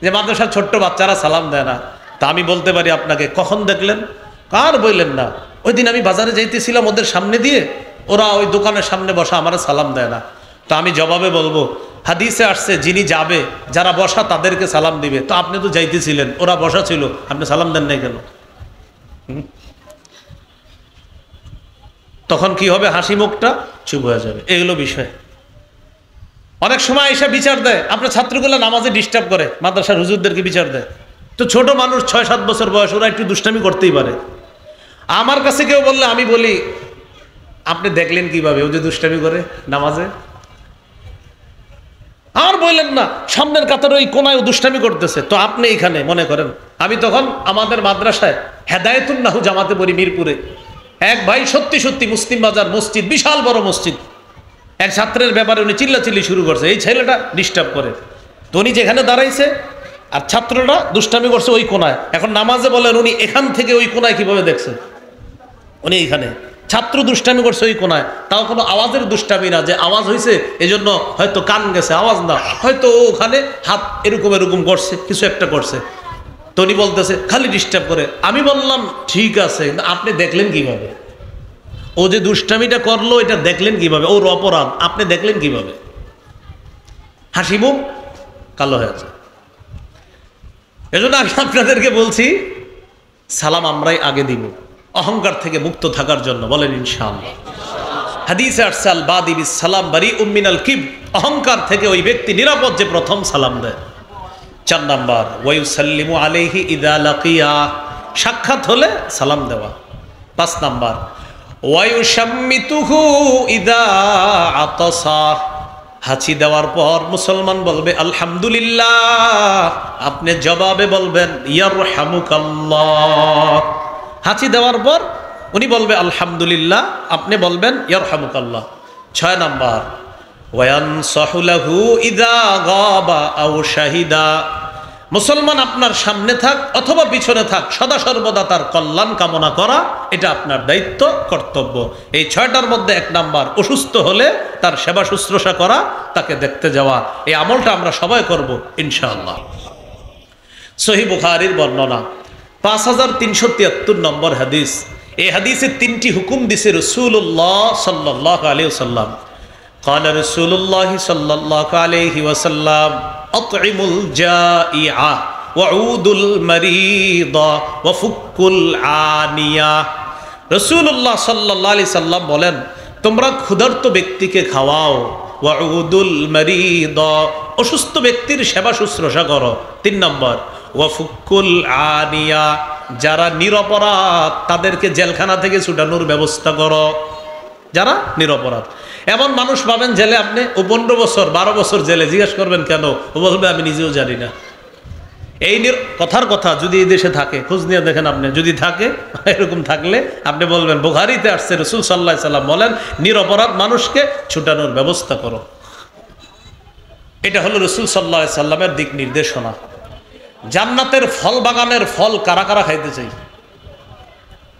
যে মাদ্রাসার ছোট্ট বাচ্চারা সালাম দেয় না, তা আমি বলতে পারি আপনাকে, কখন দেখলেন? কার বললেন না? ওই দিন আমি বাজারে যাইতেছিলাম ওদের সামনে দিয়ে, ওরা ওই দোকানের সামনে বসা, আমার সালাম দেয় না। তো আমি জবাবে বলবো, হাদিসে আসছে যিনি যাবে, যারা বসা তাদেরকে সালাম দিবে। তো আপনি তো যাইতেছিলেন, ওরা বসা ছিল, আপনি সালাম দেন নাই কেন? তখন কি হবে? হাসি মুখটা চুপ হয়ে যাবে। এগুলো বিষয়। অনেক সময় এসে বিচার দেয়, আপনার ছাত্রগুলো নামাজে ডিস্টার্ব করে, মাদ্রাসার হুজুরদেরকে বিচার দেয়। তো ছোট মানুষ, 6-7 বছর বয়স, ওরা একটু দুষ্টামি করতেই পারে। আমার কাছে কেউ বললে আমি বলি, আপনি দেখলেন কিভাবে ও যে দুষ্টামি করে নামাজে? আর বললেন না, সামনের কাতার ওই কোনায় ও দুষ্টামি করতেছে, তো আপনি এখানে মনে করেন। আমি তখন আমাদের মাদ্রাসায় হেদায়েতুন নাহু জামাতে পড়ি মিরপুরে। এক ভাই সত্যি সত্যি মুসলিম বাজার মসজিদ, বিশাল বড় মসজিদ, এক ছাত্রের ব্যাপারে উনি চিল্লাচিল্লি শুরু করছে, এই ছেলেটা ডিস্টার্ব করে। তো উনি যেখানে দাঁড়াইছে আর ছাত্রটা দুষ্টামি করছে ওই কোনায়। এখন নামাজে বলেন উনি এখান থেকে ওই কোনায় কিভাবে দেখছেন? উনি এইখানে, ছাত্র দুষ্টামি করছে ওই কোনায়, তাও কোনো আওয়াজের দুষ্টামি না যে আওয়াজ হয়েছে এজন্য হয়তো কান গেছে, আওয়াজ না, হয়তো ও ওখানে হাত এরকম এরকম করছে, কিছু একটা করছে। তো উনি বলতেছে খালি ডিস্টার্ব করে। আমি বললাম ঠিক আছে, আপনি দেখলেন কিভাবে? ও যে দুষ্টামিটা করলো এটা দেখলেন কিভাবে? ওর অপরাধ আপনি দেখলেন কিভাবে? হাসি মুখ কালো হয়েছে। এজন্য আমি আপনাদেরকে বলছি, সালাম আমরাই আগে দিব, অহংকার থেকে মুক্ত থাকার জন্য। বলেন ইনশাআল্লাহ। হাদিসে আসছে, আল বাদি বিস সালাম বারিউম মিনাল কিব, অহংকার থেকে ওই ব্যক্তি নিরাপদ যে প্রথম সালাম দেয়। 4 নাম্বার, ওয়ায়ুসাল্লিমু আলাইহি ইদা লাকিয়া, সাক্ষাৎ হলে সালাম দেওয়া। 5 নাম্বার, ওয়ায়ুশাম্মিতুহু ইদা আতাসা, হাঁচি দেওয়ার পর মুসলমান বলবে আলহামদুলিল্লাহ, আপনি জবাবে বলবেন ইয়ারহামুকাল্লাহ। হাঁচি দেওয়ার পর উনি বলবে আলহামদুলিল্লাহ, আপনি বলবেন ইয়ারহামুকাল্লাহ। 6 নাম্বার, ওয়ানসাহু লাহু ইদা গাবা আও শাহিদা, মুসলমান আপনার সামনে থাক অথবা পিছনে থাক, সদা সর্বদা তার কল্যাণ কামনা করা, এটা আপনার দায়িত্ব, কর্তব্য। এই 6টার মধ্যে 1 নাম্বার, অসুস্থ হলে তার সেবা শুশ্রূষা করা, তাকে দেখতে যাওয়া। এই আমলটা আমরা সবাই করব ইনশাআল্লাহ। সহিহ বুখারীর বর্ণনা, 5373 নম্বর হাদিস। এই হাদিসে 3টি হুকুম দিছে রাসূলুল্লাহ সাল্লাল্লাহু আলাইহি ওয়াসাল্লাম। قال رسول الله صلى الله عليه وسلم أطعم الجائع وعود المريض وفك العانية, রাসূলুল্লাহ সাল্লাল্লাহু আলাইহি সাল্লাম বলেন, তোমরা ক্ষুধার্ত ব্যক্তিকে খাওয়াও, ওয়াউদুল মারিদ, অসুস্থ ব্যক্তির সেবা শুশ্রূষা করো। 3 নম্বর, ওয়াফুকুল আনিয়া, যারা নিরপরাধ তাদেরকে জেলখানা থেকে ছুটানোর ব্যবস্থা করো। যারা নিরপরাধ, এমন মানুষ পাবেন জেলে আপনি, ও 15 বছর 12 বছর জেলে, জিজ্ঞেস করবেন কেন, ও বলবে আমি নিজেও জানি না। এই কথার কথা যদি এই দেশে থাকে, খোঁজ নিয়ে দেখেন আপনি, যদি থাকে, এরকম থাকলে আপনি বলবেন বুখারীতে আসছে রাসূল সাল্লাল্লাহু আলাইহি সাল্লাম বলেন, নিরপরাধ মানুষকে ছুটানোর ব্যবস্থা করো। এটা হলো রাসূল সাল্লাল্লাহু আলাইহি সাল্লামের দিক নির্দেশনা। জান্নাতের ফল বাগানের ফল কারা কারা খাইতে চাই?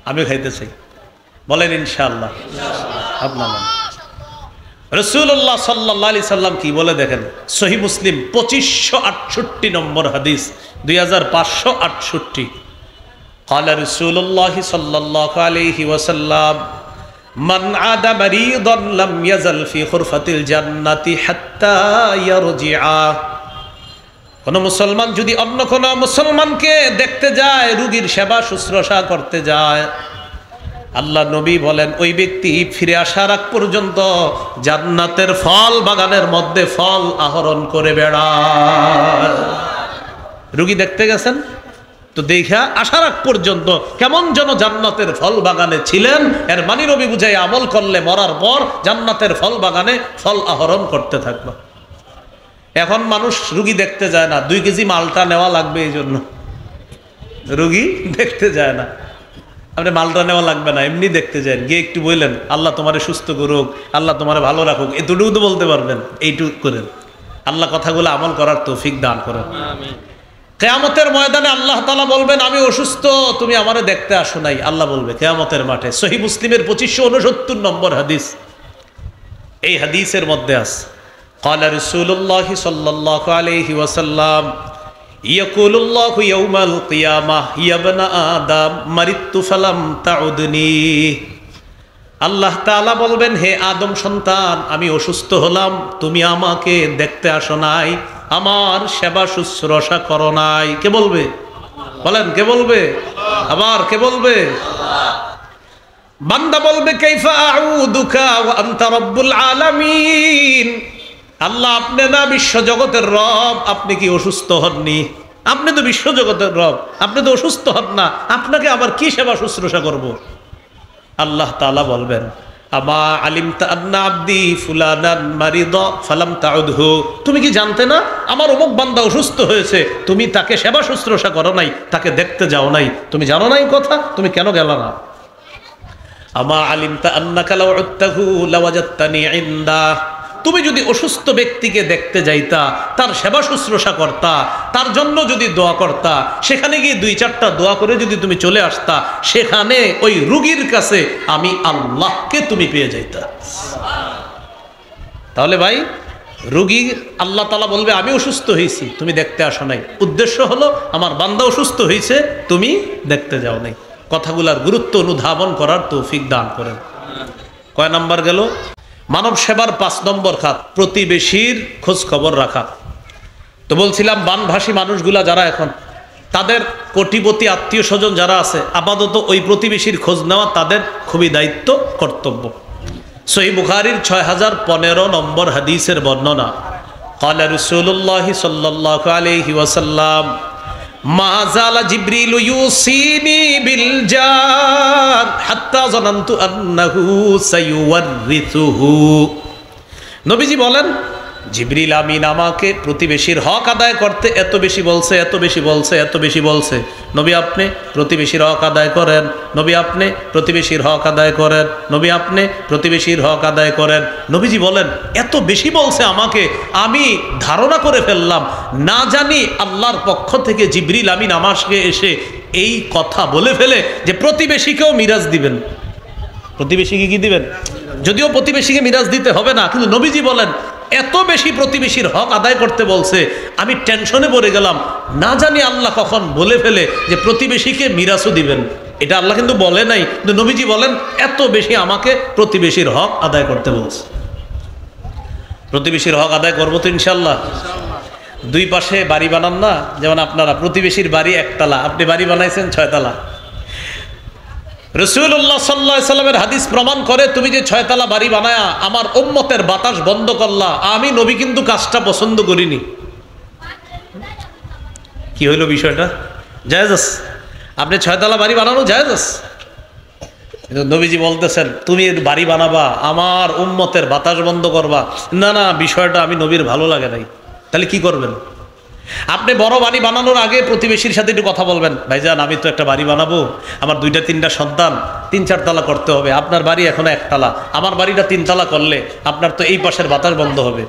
আমি খাইতে চাই, বলেন ইনশাআল্লাহ। আপনার রাসূলুল্লাহ সাল্লাল্লাহু আলাইহি সাল্লাম কি বলে দেখেন, সহিহ মুসলিম 2568 নম্বর হাদিস, 2568। قال رسول الله صلى الله عليه وسلم من عاد مريضا لم يزل في غرفة الجنة حتى يرجع। কোন মুসলমান যদি অন্য কোন মুসলমানকে দেখতে যায়, রোগীর সেবা শুশ্রূষা করতে যায়, আল্লাহ নবী বলেন ওই ব্যক্তি ফিরে আসার আগ পর্যন্ত জান্নাতের ফল বাগানের মধ্যে ফল আহরণ করে বেড়ায়। রোগী দেখতে গেছেন তো দেখা আসার আগ পর্যন্ত কেমন যেন জান্নাতের ফল বাগানে ছিলেন, এর মানে নবী বুঝাই আমল করলে মরার পর জান্নাতের ফল বাগানে ফল আহরণ করতে থাকবে। এখন মানুষ রোগী দেখতে যায় না, 2 কেজি মালটা নেওয়া লাগবে, এই জন্য রোগী দেখতে যায় না। আপনি মালটা নেওয়া লাগবে না, এমনি দেখতে যান, গিয়ে একটু বললেন আল্লাহ তোমারে সুস্থ করুক, আল্লাহ তোমারে ভালো রাখুক, এতটুকু তো বলতে পারবেন, এইটুকু করেন। আল্লাহ কথাগুলো আমল করার তৌফিক দান করেন। কিয়ামতের ময়দানে আল্লাহ তাআলা বলবেন আমি অসুস্থ, তুমি আমারে দেখতে আসো নাই। আল্লাহ বলবে কিয়ামতের মাঠে। সহিহ মুসলিমের 2569 নম্বর হাদিস। এই হাদিসের মধ্যে আছে, قال رسول الله صلى الله عليه وسلم يقول الله يوم القيامة يا ابن آدم مرضت فلم تعدني। আল্লাহ তাআলা বলবেন হে আদম সন্তান, আমি অসুস্থ হলাম, তুমি আমাকে দেখতে আসো নাই, আমার সেবা শুশ্রূষা করো নাই। কে বলবে? বলেন কে বলবে? আবার কে বলবে? বান্দা বলবে কাইফা আউদুকা ওয়া আনতা রাব্বুল আলামিন। আল্লাহ আপনি না বিশ্ব জগতের রব, আপনি কি অসুস্থ হননি? আপনি তো বিশ্ব জগতের রব, আপনি তো অসুস্থ হন না, আপনাকে আবার কি সেবা শুশ্রূষা করব? আল্লাহ তাআলা বলবেন আমা আলিমতা আন্না আবদি ফুলানান মারিদা ফালাম তাউদহু। তুমি কি জানতে না আমার অমুক বান্দা অসুস্থ হয়েছে, তুমি তাকে সেবা শুশ্রূষা করো নাই, তাকে দেখতে যাও নাই, তুমি জানো না এই কথা, তুমি কেন গেল না? আমা আলিমতা আন্নাকা লাউ উত্তাহু লাওয়াজাদতানি ইনদা। তুমি যদি অসুস্থ ব্যক্তিকে দেখতে যাইতা, তার সেবা শুশ্রূষা করতা, তার জন্য যদি দোয়া করতা, সেখানে গিয়ে 2-4টা দোয়া করে যদি তুমি চলে আসতা, সেখানে ওই রোগীর কাছে আমি আল্লাহকে তুমি পেয়ে যাইতা। তাহলে ভাই রোগী আল্লাহ তাআলা বলবে আমি অসুস্থ হয়েছি, তুমি দেখতে আসো নাই, উদ্দেশ্য হলো আমার বান্দা অসুস্থ হয়েছে, তুমি দেখতে যাও নাই। কথাগুলার গুরুত্ব অনুধাবন করার তৌফিক দান করেন। কয় নাম্বার গেল? মানব সেবার 5 নম্বর খাত প্রতিবেশীর খোঁজ খবর রাখা। তো বলছিলাম বানভাসী মানুষগুলা যারা এখন, তাদের কোটিপতি আত্মীয় স্বজন যারা আছে, আপাতত ওই প্রতিবেশীর খোঁজ নেওয়া তাদের খুবই দায়িত্ব, কর্তব্য। সহিহ বুখারীর 6015 নম্বর হাদিসের বর্ণনা, قال رسول الله صلى الله عليه وسلم ما زال جبريل يوصيني بالجار حتى ظننت أنه سيورثه। নবীজি বলেন জিবরিল আমিন আমাকে প্রতিবেশীর হক আদায় করতে এত বেশি বলছে, এত বেশি বলছে, এত বেশি বলছে। নবী আপনি প্রতিবেশীর হক আদায় করেন, নবী আপনি প্রতিবেশীর হক আদায় করেন, নবী আপনি প্রতিবেশীর হক আদায় করেন। নবীজি বলেন এত বেশি বলছে আমাকে, আমি ধারণা করে ফেললাম না জানি আল্লাহর পক্ষ থেকে জিবরিল আমিন আমাকে এসে এই কথা বলে ফেলে যে প্রতিবেশীকেও মিরাজ দিবেন। প্রতিবেশীকে কি দিবেন? যদিও প্রতিবেশীকে মিরাজ দিতে হবে না, কিন্তু নবীজি বলেন এত বেশি প্রতিবেশীর হক আদায় করতে বলছে, আমি টেনশনে পড়ে গেলাম, না জানি আল্লাহ কখন বলে ফেলে যে প্রতিবেশীকে মিরাজও দিবেন। এটা আল্লাহ কিন্তু বলে নাই, কিন্তু নবীজি বলেন এত বেশি আমাকে প্রতিবেশীর হক আদায় করতে বলছে। প্রতিবেশীর হক আদায় করবো তো ইনশাল্লাহ। 2 পাশে বাড়ি বানান না, যেমন আপনারা প্রতিবেশীর বাড়ি 1 তলা, আপনি বাড়ি বানাইছেন 6 তলা। রাসূলুল্লাহ সাল্লাল্লাহু আলাইহি সাল্লামের হাদিস প্রমাণ করে, তুমি যে 6 তলা বাড়ি বানায়া আমার উম্মতের বাতাস বন্ধ করলা, আমি নবী কিন্তু কাজটা পছন্দ করিনি। কি হইল বিষয়টা? জায়েজ আছে, আপনি 6 তলা বাড়ি বানানো জায়েজ আছে, কিন্তু নবীজি বলতেছেন তুমি বাড়ি বানাবা আমার উম্মতের বাতাস বন্ধ করবা, না না, বিষয়টা আমি নবীর ভালো লাগে নাই। তাহলে কি করবেন? আপনি বড় বাড়ি বানানোর আগে প্রতিবেশীর সাথে একটু কথা বলবেন, ভাইজান আমি তো একটা বাড়ি বানাবো, আমার 2-3টা সন্তান, 3-4 তলা করতে হবে, আপনার বাড়ি এখনো 1 তলা, আমার বাড়িটা 3 তলা করলে আপনার তো এই পাশের বাতাস বন্ধ হবে,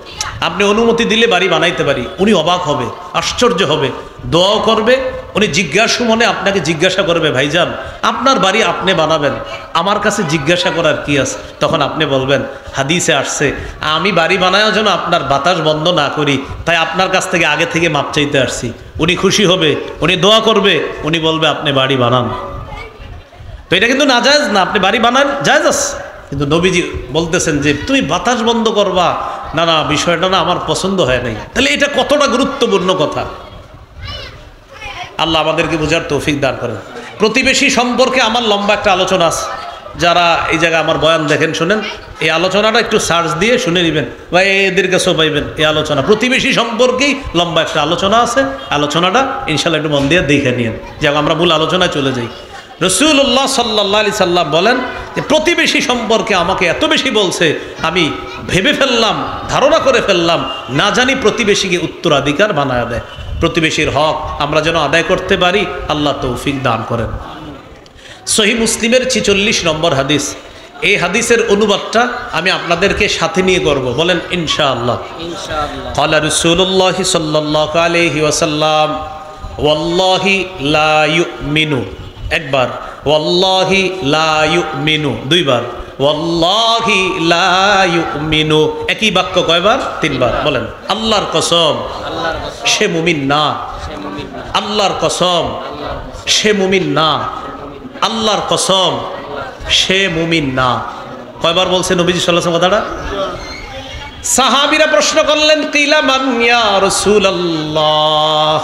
আপনি অনুমতি দিলে বাড়ি বানাইতে পারি। উনি অবাক হবে, আশ্চর্য হবে, দোয়াও করবে। উনি জিজ্ঞাসা মনে আপনাকে জিজ্ঞাসা করবে, ভাইজান আপনার বাড়ি আপনি বানাবেন, আমার কাছে জিজ্ঞাসা করার কি আছে? তখন আপনি বলবেন, হাদিসে আসছে আমি বাড়ি বানানোর জন্য আপনার বাতাস বন্ধ না করি, তাই আপনার কাছ থেকে আগে থেকে মাপ চাইতে আসছি। উনি খুশি হবে, উনি দোয়া করবে, উনি বলবে আপনি বাড়ি বানান। তো এটা কিন্তু নাজায়েজ না, আপনি বাড়ি বানান জায়েজ আছে, কিন্তু নবীজি বলতেছেন যে তুমি বাতাস বন্ধ করবা, না না, বিষয়টা না আমার পছন্দ হয় নাই। তাহলে এটা কতটা গুরুত্বপূর্ণ কথা, আল্লাহ আমাদেরকে বোঝার তৌফিক দান করেন। প্রতিবেশী সম্পর্কে আমার লম্বা একটা আলোচনা আছে, যারা এই জায়গায় আমার বয়ান দেখেন শুনেন, এই আলোচনাটা একটু সার্চ দিয়ে শুনে নেবেন বা এদের কাছেও পাইবেন। এই আলোচনা প্রতিবেশী সম্পর্কেই লম্বা একটা আলোচনা আছে, আলোচনাটা ইনশাল্লাহ একটু মন দিয়ে দেখে নিন, যেন আমরা মূল আলোচনায় চলে যাই। রাসূলুল্লাহ সাল্লাল্লাহু আলাইহি সাল্লাম বলেন যে প্রতিবেশী সম্পর্কে আমাকে এত বেশি বলছে, আমি ভেবে ফেললাম, ধারণা করে ফেললাম, না জানি প্রতিবেশীকে উত্তরাধিকার বানায় দেয়। প্রতিবেশীর হক আমরা যেন আদায় করতে পারি, আল্লাহ তৌফিক দান করেন। সহিহ মুসলিমের 46 নম্বর হাদিস, এই হাদিসের অনুবাদটা আমি আপনাদেরকে সাথে নিয়ে করব, বলেন ইনশাআল্লাহ। ইনশাআল্লাহ। ক্বালা রাসূলুল্লাহ সাল্লাল্লাহু আলাইহি ওয়াসাল্লাম ওয়াল্লাহি লা ইউমিনু, একবার, ওয়াল্লাহি লা ইউমিনু, দুইবার, ওয়াল্লাহি লা ইউমিনু, একই বাক্য কয়বার? 3 বার। বলেন আল্লাহর কসম সে মুমিন না, আল্লাহর কসম সে মুমিন না, আল্লাহর কসম সে মুমিন না। কয়বার বলছে নবীজি সাল্লাল্লাহু আলাইহি ওয়াসাল্লাম কথাটা? সাহাবীরা প্রশ্ন করলেন, কিলা মান ইয়া রাসূলুল্লাহ,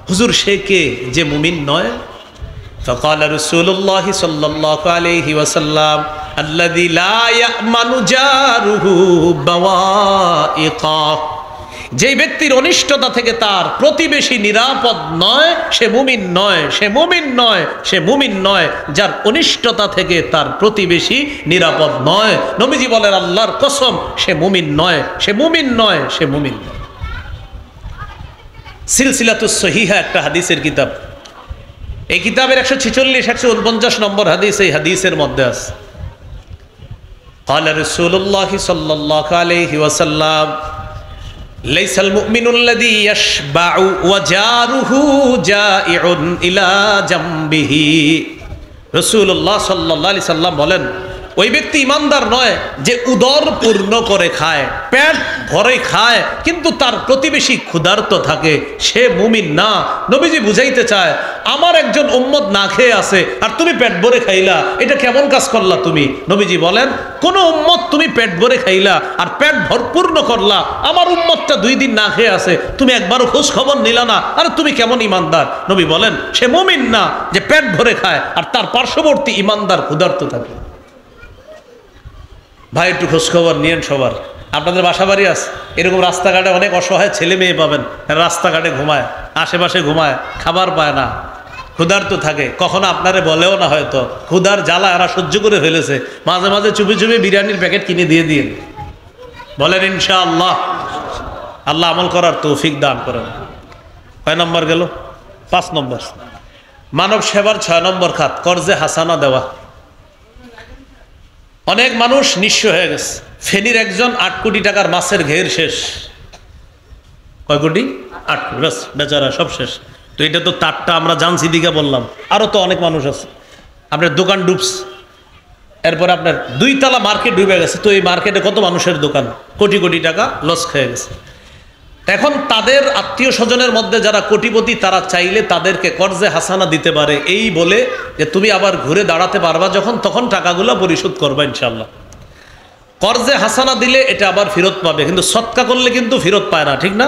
হুজুর সে কে যে মুমিন নয়? فقال رسول الله صلى الله عليه وسلم الذي لا يأمن جاره بوائقه, যে ব্যক্তির অনিষ্টতা থেকে তার প্রতিবেশী নিরাপদ নয় সে মুমিন নয়, সে মুমিন নয়, সে মুমিন নয়, যার অনিষ্টতা থেকে তার প্রতিবেশী নিরাপদ নয়। নবীজি বলেন আল্লাহর কসম সে মুমিন নয়, সে মুমিন নয়, সে মুমিন নয়। সিলসিলাতুস সহিহা একটা হাদিসের কিতাব, এই কিতাবের 146-149 নম্বর হাদিস, এই হাদিসের মধ্যে আছে قال رسول الله صلى الله عليه وسلم ليس المؤمن الذي يشبع وجاره جائع إلى جنبه। রাসূলুল্লাহ সাল্লাল্লাহু আলাইহি সাল্লাম বলেন ওই ব্যক্তি ইমানদার নয় যে উদর পূর্ণ করে খায়, পেট ভরে খায়, কিন্তু তার প্রতিবেশী ক্ষুধার্ত থাকে, সে মুমিন না। নবীজি বুঝাইতে চায় আমার একজন উম্মত না খেয়ে আছে আর তুমি পেট ভরে খাইলা, এটা কেমন কাজ করলা তুমি? নবীজি বলেন কোন উম্মত তুমি পেট ভরে খাইলা আর পেট ভরপূর্ণ করলা, আমার উম্মতটা 2 দিন না খেয়ে আছে, তুমি একবারও খোঁজ খবর নিলা না, আর তুমি কেমন ইমানদার? নবী বলেন সে মুমিন না যে পেট ভরে খায় আর তার পার্শ্ববর্তী ইমানদার ক্ষুধার্ত থাকে। ভাই একটু খোঁজখবর নিয়েন সবার। আপনাদের বাসা বাড়ি আছে, এরকম রাস্তাঘাটে অনেক অসহায় ছেলে মেয়ে পাবেন, রাস্তাঘাটে ঘুমায়, আশেপাশে ঘুমায়, খাবার পায় না, ক্ষুধার্ত থাকে, কখনো আপনারে বলেও না, হয়তো ক্ষুধার জ্বালা এরা সহ্য করে ফেলেছে, মাঝে মাঝে চুপি চুপি বিরিয়ানির প্যাকেট কিনে দিয়ে দিন। বলেন ইনশাআল্লাহ, আল্লাহ আমল করার তৌফিক দান করেন। কয় নম্বর গেল? 5 নম্বর। মানব সেবার 6 নম্বর খাত, কর্জে হাসানা দেওয়া। অনেক মানুষ নিঃস্ব হয়ে গেছে। ফেনীর একজন 8 কোটি টাকার মাছের ঘের শেষ। কয় কোটি? 8 কোটি, বাস বেচারা সব শেষ। তো এটা তো তারটা আমরা জানছি দিকে বললাম, আরও তো অনেক মানুষ আছে। আপনার দোকান ডুবস, এরপরে আপনার 2 তলা মার্কেট ডুবে গেছে। তো এই মার্কেটে কত মানুষের দোকান, কোটি কোটি টাকা লস খেয়ে গেছে। এখন তাদের আত্মীয় স্বজনের মধ্যে যারা কোটিপতি, তারা চাইলে তাদেরকে কর্জে হাসানা দিতে পারে, এই বলে যে তুমি আবার ঘুরে দাঁড়াতে পারবা যখন, তখন টাকাগুলো পরিশোধ করবা ইনশাল্লাহ। কর্জে হাসানা দিলে এটা আবার ফেরত পাবে, কিন্তু সৎকা করলে কিন্তু ফেরত পায় না, ঠিক না?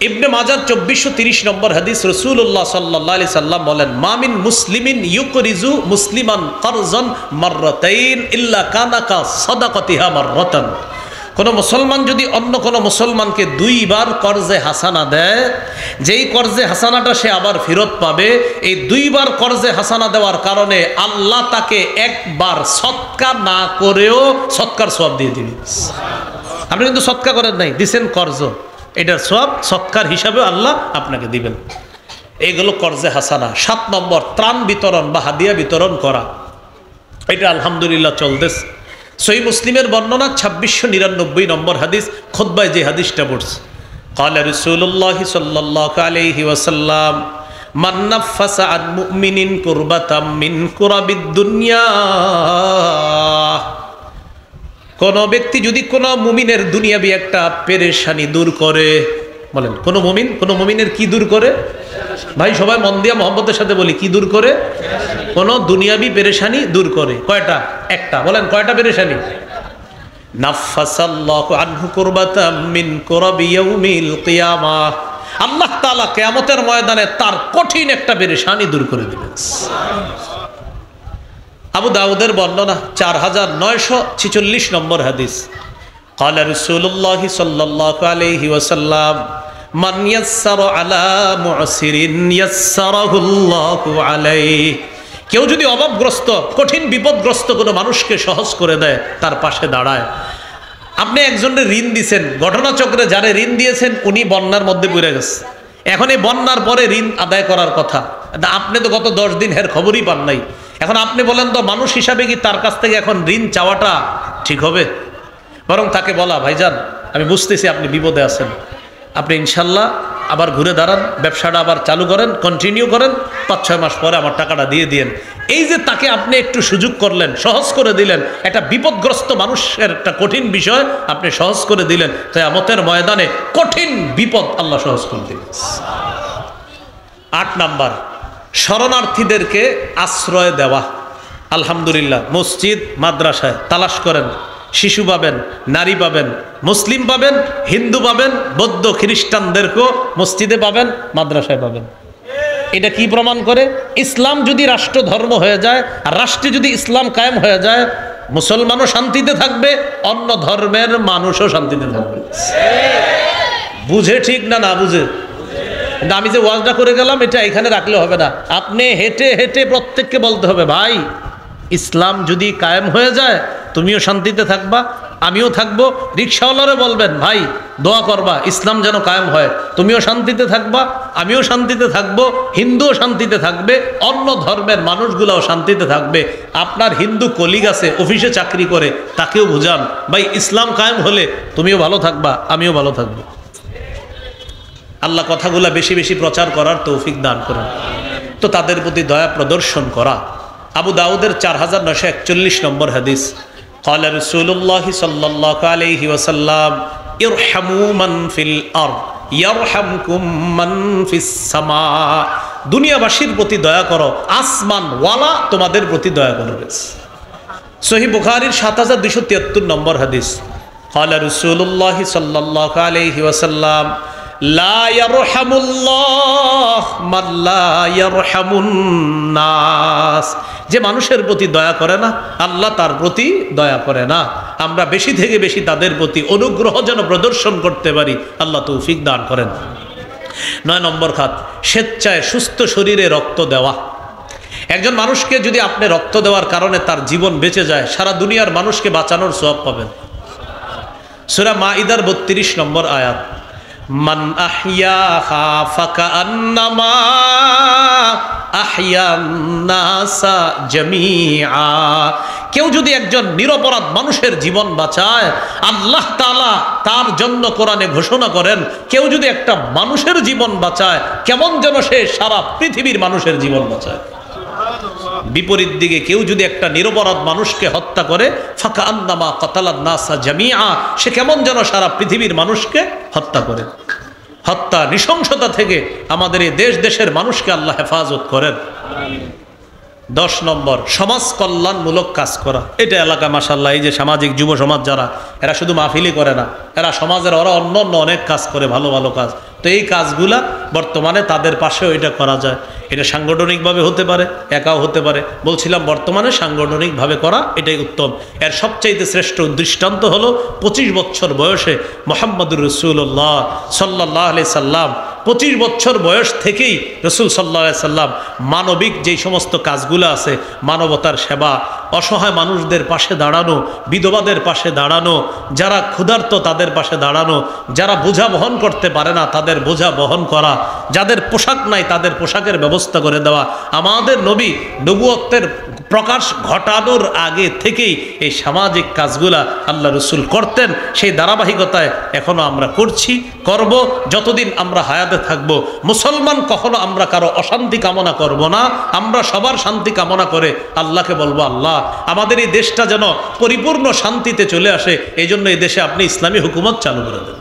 ইবনে মাজাহ 2430 নম্বর হাদিস, রাসূলুল্লাহ সাল্লাল্লাহু আলাইহি সাল্লাম বলেন, মামিন মুসলিমিন ইউকরিজু মুসলিমান কারজান মাররাতাইন ইল্লা কানা কা সাদাকাতিহা মাররাতান। কোন মুসলমান যদি অন্য কোন মুসলমানকে দুইবার কর্জে হাসানা দেয়, যেই কর্জে হাসানাটা সে আবার ফেরত পাবে, এই দুইবার কর্জে হাসানা দেওয়ার কারণে আল্লাহ তাকে একবার সৎকার না করেও সৎকার সওয়াব দিয়ে দিবে। আপনি কিন্তু সৎকার করেন নাই, দিছেন কর্জ, এটার সওয়াব সৎকার হিসাবে আল্লাহ আপনাকে দিবেন। এইগুলো কর্জে হাসানা। 7 নম্বর, ত্রাণ বিতরণ বা হাদিয়া বিতরণ করা। এটা আলহামদুলিল্লাহ চলতেছে। সহিহ মুসলিমের বর্ণনা 2699 নম্বর হাদিস, খুতবায় যে হাদিসটা পড়ছে, ক্বালা রাসূলুল্লাহ সাল্লাল্লাহু আলাইহি ওয়াসাল্লাম, মান নাফাসা আন মুমিনিন কুরবাতাম মিন কুরাবিদ দুনিয়া। কোন ব্যক্তি যদি কোন মুমিনের দুনিয়াবি একটা পেরেশানি দূর করে, বলেন কোন মুমিনের কি দূর করে? ভাই সবাই মন দিয়া মোহাম্মদের সাথে বলি, কি দূর করে? কোন দুনিয়াবি পেরেশানি দূর করে। কয়টা? একটা। বলেন কয়টা পেরেশানি? নাফাসাল্লাহু আনহু কুরবাতাম মিন কুরাবি ইয়াউমিল কিয়ামাহ। আল্লাহ তাআলা কিয়ামতের ময়দানে তার কঠিন একটা পেরেশানি দূর করে দিবেন। আবু দাউদের বর্ণনা 4946 নম্বর হাদিস, ক্বালা রাসূলুল্লাহ সাল্লাল্লাহু আলাইহি ওয়াসাল্লাম, মান ইয়াসসারা আলা মু'সিরিন ইয়াসসারাহুল্লাহু আলাইহি। কেউ যদি অভাবগ্রস্ত, কঠিন বিপদগ্রস্ত কোনো মানুষকে সহজ করে দেয়, তার পাশে দাঁড়ায়। আপনি একজনের ঋণ দিয়েছেন, ঘটনাচক্রে যারে ঋণ দিয়েছেন উনি বন্যার মধ্যে পড়ে গেছে, এখন এই বন্যার পরে ঋণ আদায় করার কথা, আপনি তো গত 10 দিন এর খবরই পান নাই। এখন আপনি বলেন তো, মানুষ হিসাবে কি তার কাছ থেকে এখন ঋণ চাওয়াটা ঠিক হবে? বরং তাকে বলা, ভাইজান আমি বুঝতেছি আপনি বিপদে আছেন, আপনি ইনশাল্লাহ আবার ঘুরে দাঁড়ান, ব্যবসাটা আবার চালু করেন, কন্টিনিউ করেন, 5-6 মাস পরে আমার টাকাটা দিয়ে দিয়েন। এই যে তাকে আপনি একটু সুযোগ করলেন, সহজ করে দিলেন, একটা বিপদগ্রস্ত মানুষের একটা কঠিন বিষয় আপনি সহজ করে দিলেন, কিয়ামতের ময়দানে কঠিন বিপদ আল্লাহ সহজ করে দিলেন। 8 নাম্বার, শরণার্থীদেরকে আশ্রয় দেওয়া। আলহামদুলিল্লাহ মসজিদ মাদ্রাসায় তালাশ করেন, শিশু পাবেন, নারী পাবেন, মুসলিম পাবেন, হিন্দু পাবেন, বৌদ্ধ খ্রিস্টানদেরকেও মসজিদে পাবেন, মাদ্রাসায় পাবেন। এটা কি প্রমাণ করে? ইসলাম যদি রাষ্ট্র ধর্ম হয়ে যায়, আর রাষ্ট্রে যদি ইসলাম কায়েম হয়ে যায়, মুসলমানও শান্তিতে থাকবে, অন্য ধর্মের মানুষও শান্তিতে থাকবে। বুঝে ঠিক না? না বুঝে? কিন্তু আমি যে ওয়াজটা করে গেলাম এটা এখানে রাখলে হবে না, আপনি হেঁটে হেঁটে প্রত্যেককে বলতে হবে, ভাই ইসলাম যদি কায়েম হয়ে যায় তুমিও শান্তিতে থাকবা, আমিও থাকবো। রিক্সাওয়ালারে বলবেন, ভাই দোয়া করবা ইসলাম যেন কায়েম হয়, তুমিও শান্তিতে থাকবা, আমিও শান্তিতে থাকবো, হিন্দুও শান্তিতে থাকবে, অন্য ধর্মের মানুষগুলাও শান্তিতে থাকবে। আপনার হিন্দু কলিগ আছে অফিসে চাকরি করে, তাকেও বুঝান, ভাই ইসলাম কায়েম হলে তুমিও ভালো থাকবা, আমিও ভালো থাকবো। আল্লাহ কথাগুলা বেশি বেশি প্রচার করার তৌফিক দান করেন। তো তাদের প্রতি দয়া প্রদর্শন করা। আবু দাউদের 4941 নম্বর হাদিস, ক্বালা রাসূলুল্লাহ সাল্লাল্লাহু আলাইহি ওয়াসাল্লাম, ইরহামু মান ফিল আরদ ইয়ারহামকুম মান ফিস সামা। দুনিয়াবাসীর প্রতি দয়া করো, আসমান ওয়ালা তোমাদের প্রতি দয়া করবে। সহিহ বুখারীর 7273 নম্বর হাদিস, ক্বালা রাসূলুল্লাহ সাল্লাল্লাহু আলাইহি ওয়াসাল্লাম, লা ইয়ারহামুল্লাহ মান লা ইয়ারহামুন নাস। যে মানুষের প্রতি দয়া করে না, আল্লাহ তার প্রতি দয়া করে না। আমরা বেশি থেকে বেশি তাদের প্রতি অনুগ্রহ যেন প্রদর্শন করতে পারি, আল্লাহ তৌফিক দান করেন। 9 নম্বর খাত, স্বেচ্ছায় সুস্থ শরীরে রক্ত দেওয়া। একজন মানুষকে যদি আপনি রক্ত দেওয়ার কারণে তার জীবন বেঁচে যায়, সারা দুনিয়ার মানুষকে বাঁচানোর সওয়াব পাবেন। সূরা মাইদার 32 নম্বর আয়াত, মান আহইয়াহা ফাকান্নামা আহইয়ান নাসা জামিআ। কেউ যদি একজন নিরপরাধ মানুষের জীবন বাঁচায়, আল্লাহ তাআলা তার জন্য কোরআনে ঘোষণা করেন, কেউ যদি একটা মানুষের জীবন বাঁচায়, কেমন যেন সে সারা পৃথিবীর মানুষের জীবন বাঁচায়। বিপরীত দিকে কেউ যদি একটা নিরপরাধ মানুষকে হত্যা করে, ফাকান্নামা কাতালান নাসা জামিআ, সে কেমন যেন সারা পৃথিবীর মানুষকে হত্যা করে। হত্যা, নৃশংসতা থেকে আমাদের এই দেশ দেশের মানুষকে আল্লাহ হেফাজত করেন। 10 নম্বর, সমাজ কল্যাণমূলক কাজ করা। এটা এলাকা মাশাআল্লাহ, এই যে সামাজিক যুব সমাজ যারা, এরা শুধু মাহফিলই করে না, এরা সমাজের ওরা অন্য অন্য অনেক কাজ করে, ভালো ভালো কাজ। তো এই কাজগুলা বর্তমানে তাদের পাশেও এটা করা যায়। এটা সাংগঠনিকভাবে হতে পারে, একাও হতে পারে। বলছিলাম বর্তমানে সাংগঠনিকভাবে করা এটাই উত্তম। এর সবচাইতে শ্রেষ্ঠ দৃষ্টান্ত হলো 25 বছর বয়সে মুহাম্মদুর রাসূলুল্লাহ সাল্লাল্লাহু আলাইহি সাল্লাম 25 বছর বয়স থেকেই রাসূল সাল্লাল্লাহু আলাইহি সাল্লাম মানবিক যেই সমস্ত কাজগুলো আছে, মানবতার সেবা, অসহায় মানুষদের পাশে দাঁড়ানো, বিধবাদের পাশে দাঁড়ানো, যারা ক্ষুধার্ত তাদের পাশে দাঁড়ানো, যারা বোঝা বহন করতে পারে না তাদের বোঝা বহন করা, যাদের পোশাক নাই তাদের পোশাকের ব্যবস্থা করে দেওয়া। আমাদের নবী নবুয়তের প্রকাশ ঘটানোর আগে থেকেই এই সামাজিক কাজগুলা আল্লাহ রসুল করতেন। সেই ধারাবাহিকতায় এখনো আমরা করছি, করব। যতদিন আমরা হায়াতে থাকব, মুসলমান কখনো আমরা কারো অশান্তি কামনা করব না। আমরা সবার শান্তি কামনা করে আল্লাহকে বলবো, আল্লাহ আমাদের এই দেশটা যেন পরিপূর্ণ শান্তিতে চলে আসে, এই জন্য এই দেশে আপনি ইসলামী হুকুমত চালু করে দেন।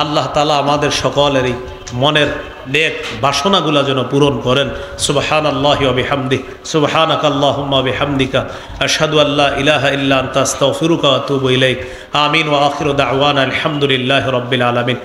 আল্লাহ তাআলা আমাদের সকলেরই মনের নেক বাসনাগুলা যেন পূরণ করেন। সুবহানাল্লাহি ওয়া বিহামদিহি, সুবহানাকাল্লাহুম্মা ওয়া বিহামদিকা, আশহাদু আল্লা ইলাহা ইল্লা আনতা আস্তাগফিরুকা ওয়া আতুবু ইলাইক। আমিন ওয়া আখিরু দাওয়ানা আলহামদুলিল্লাহি রাব্বিল আলামিন।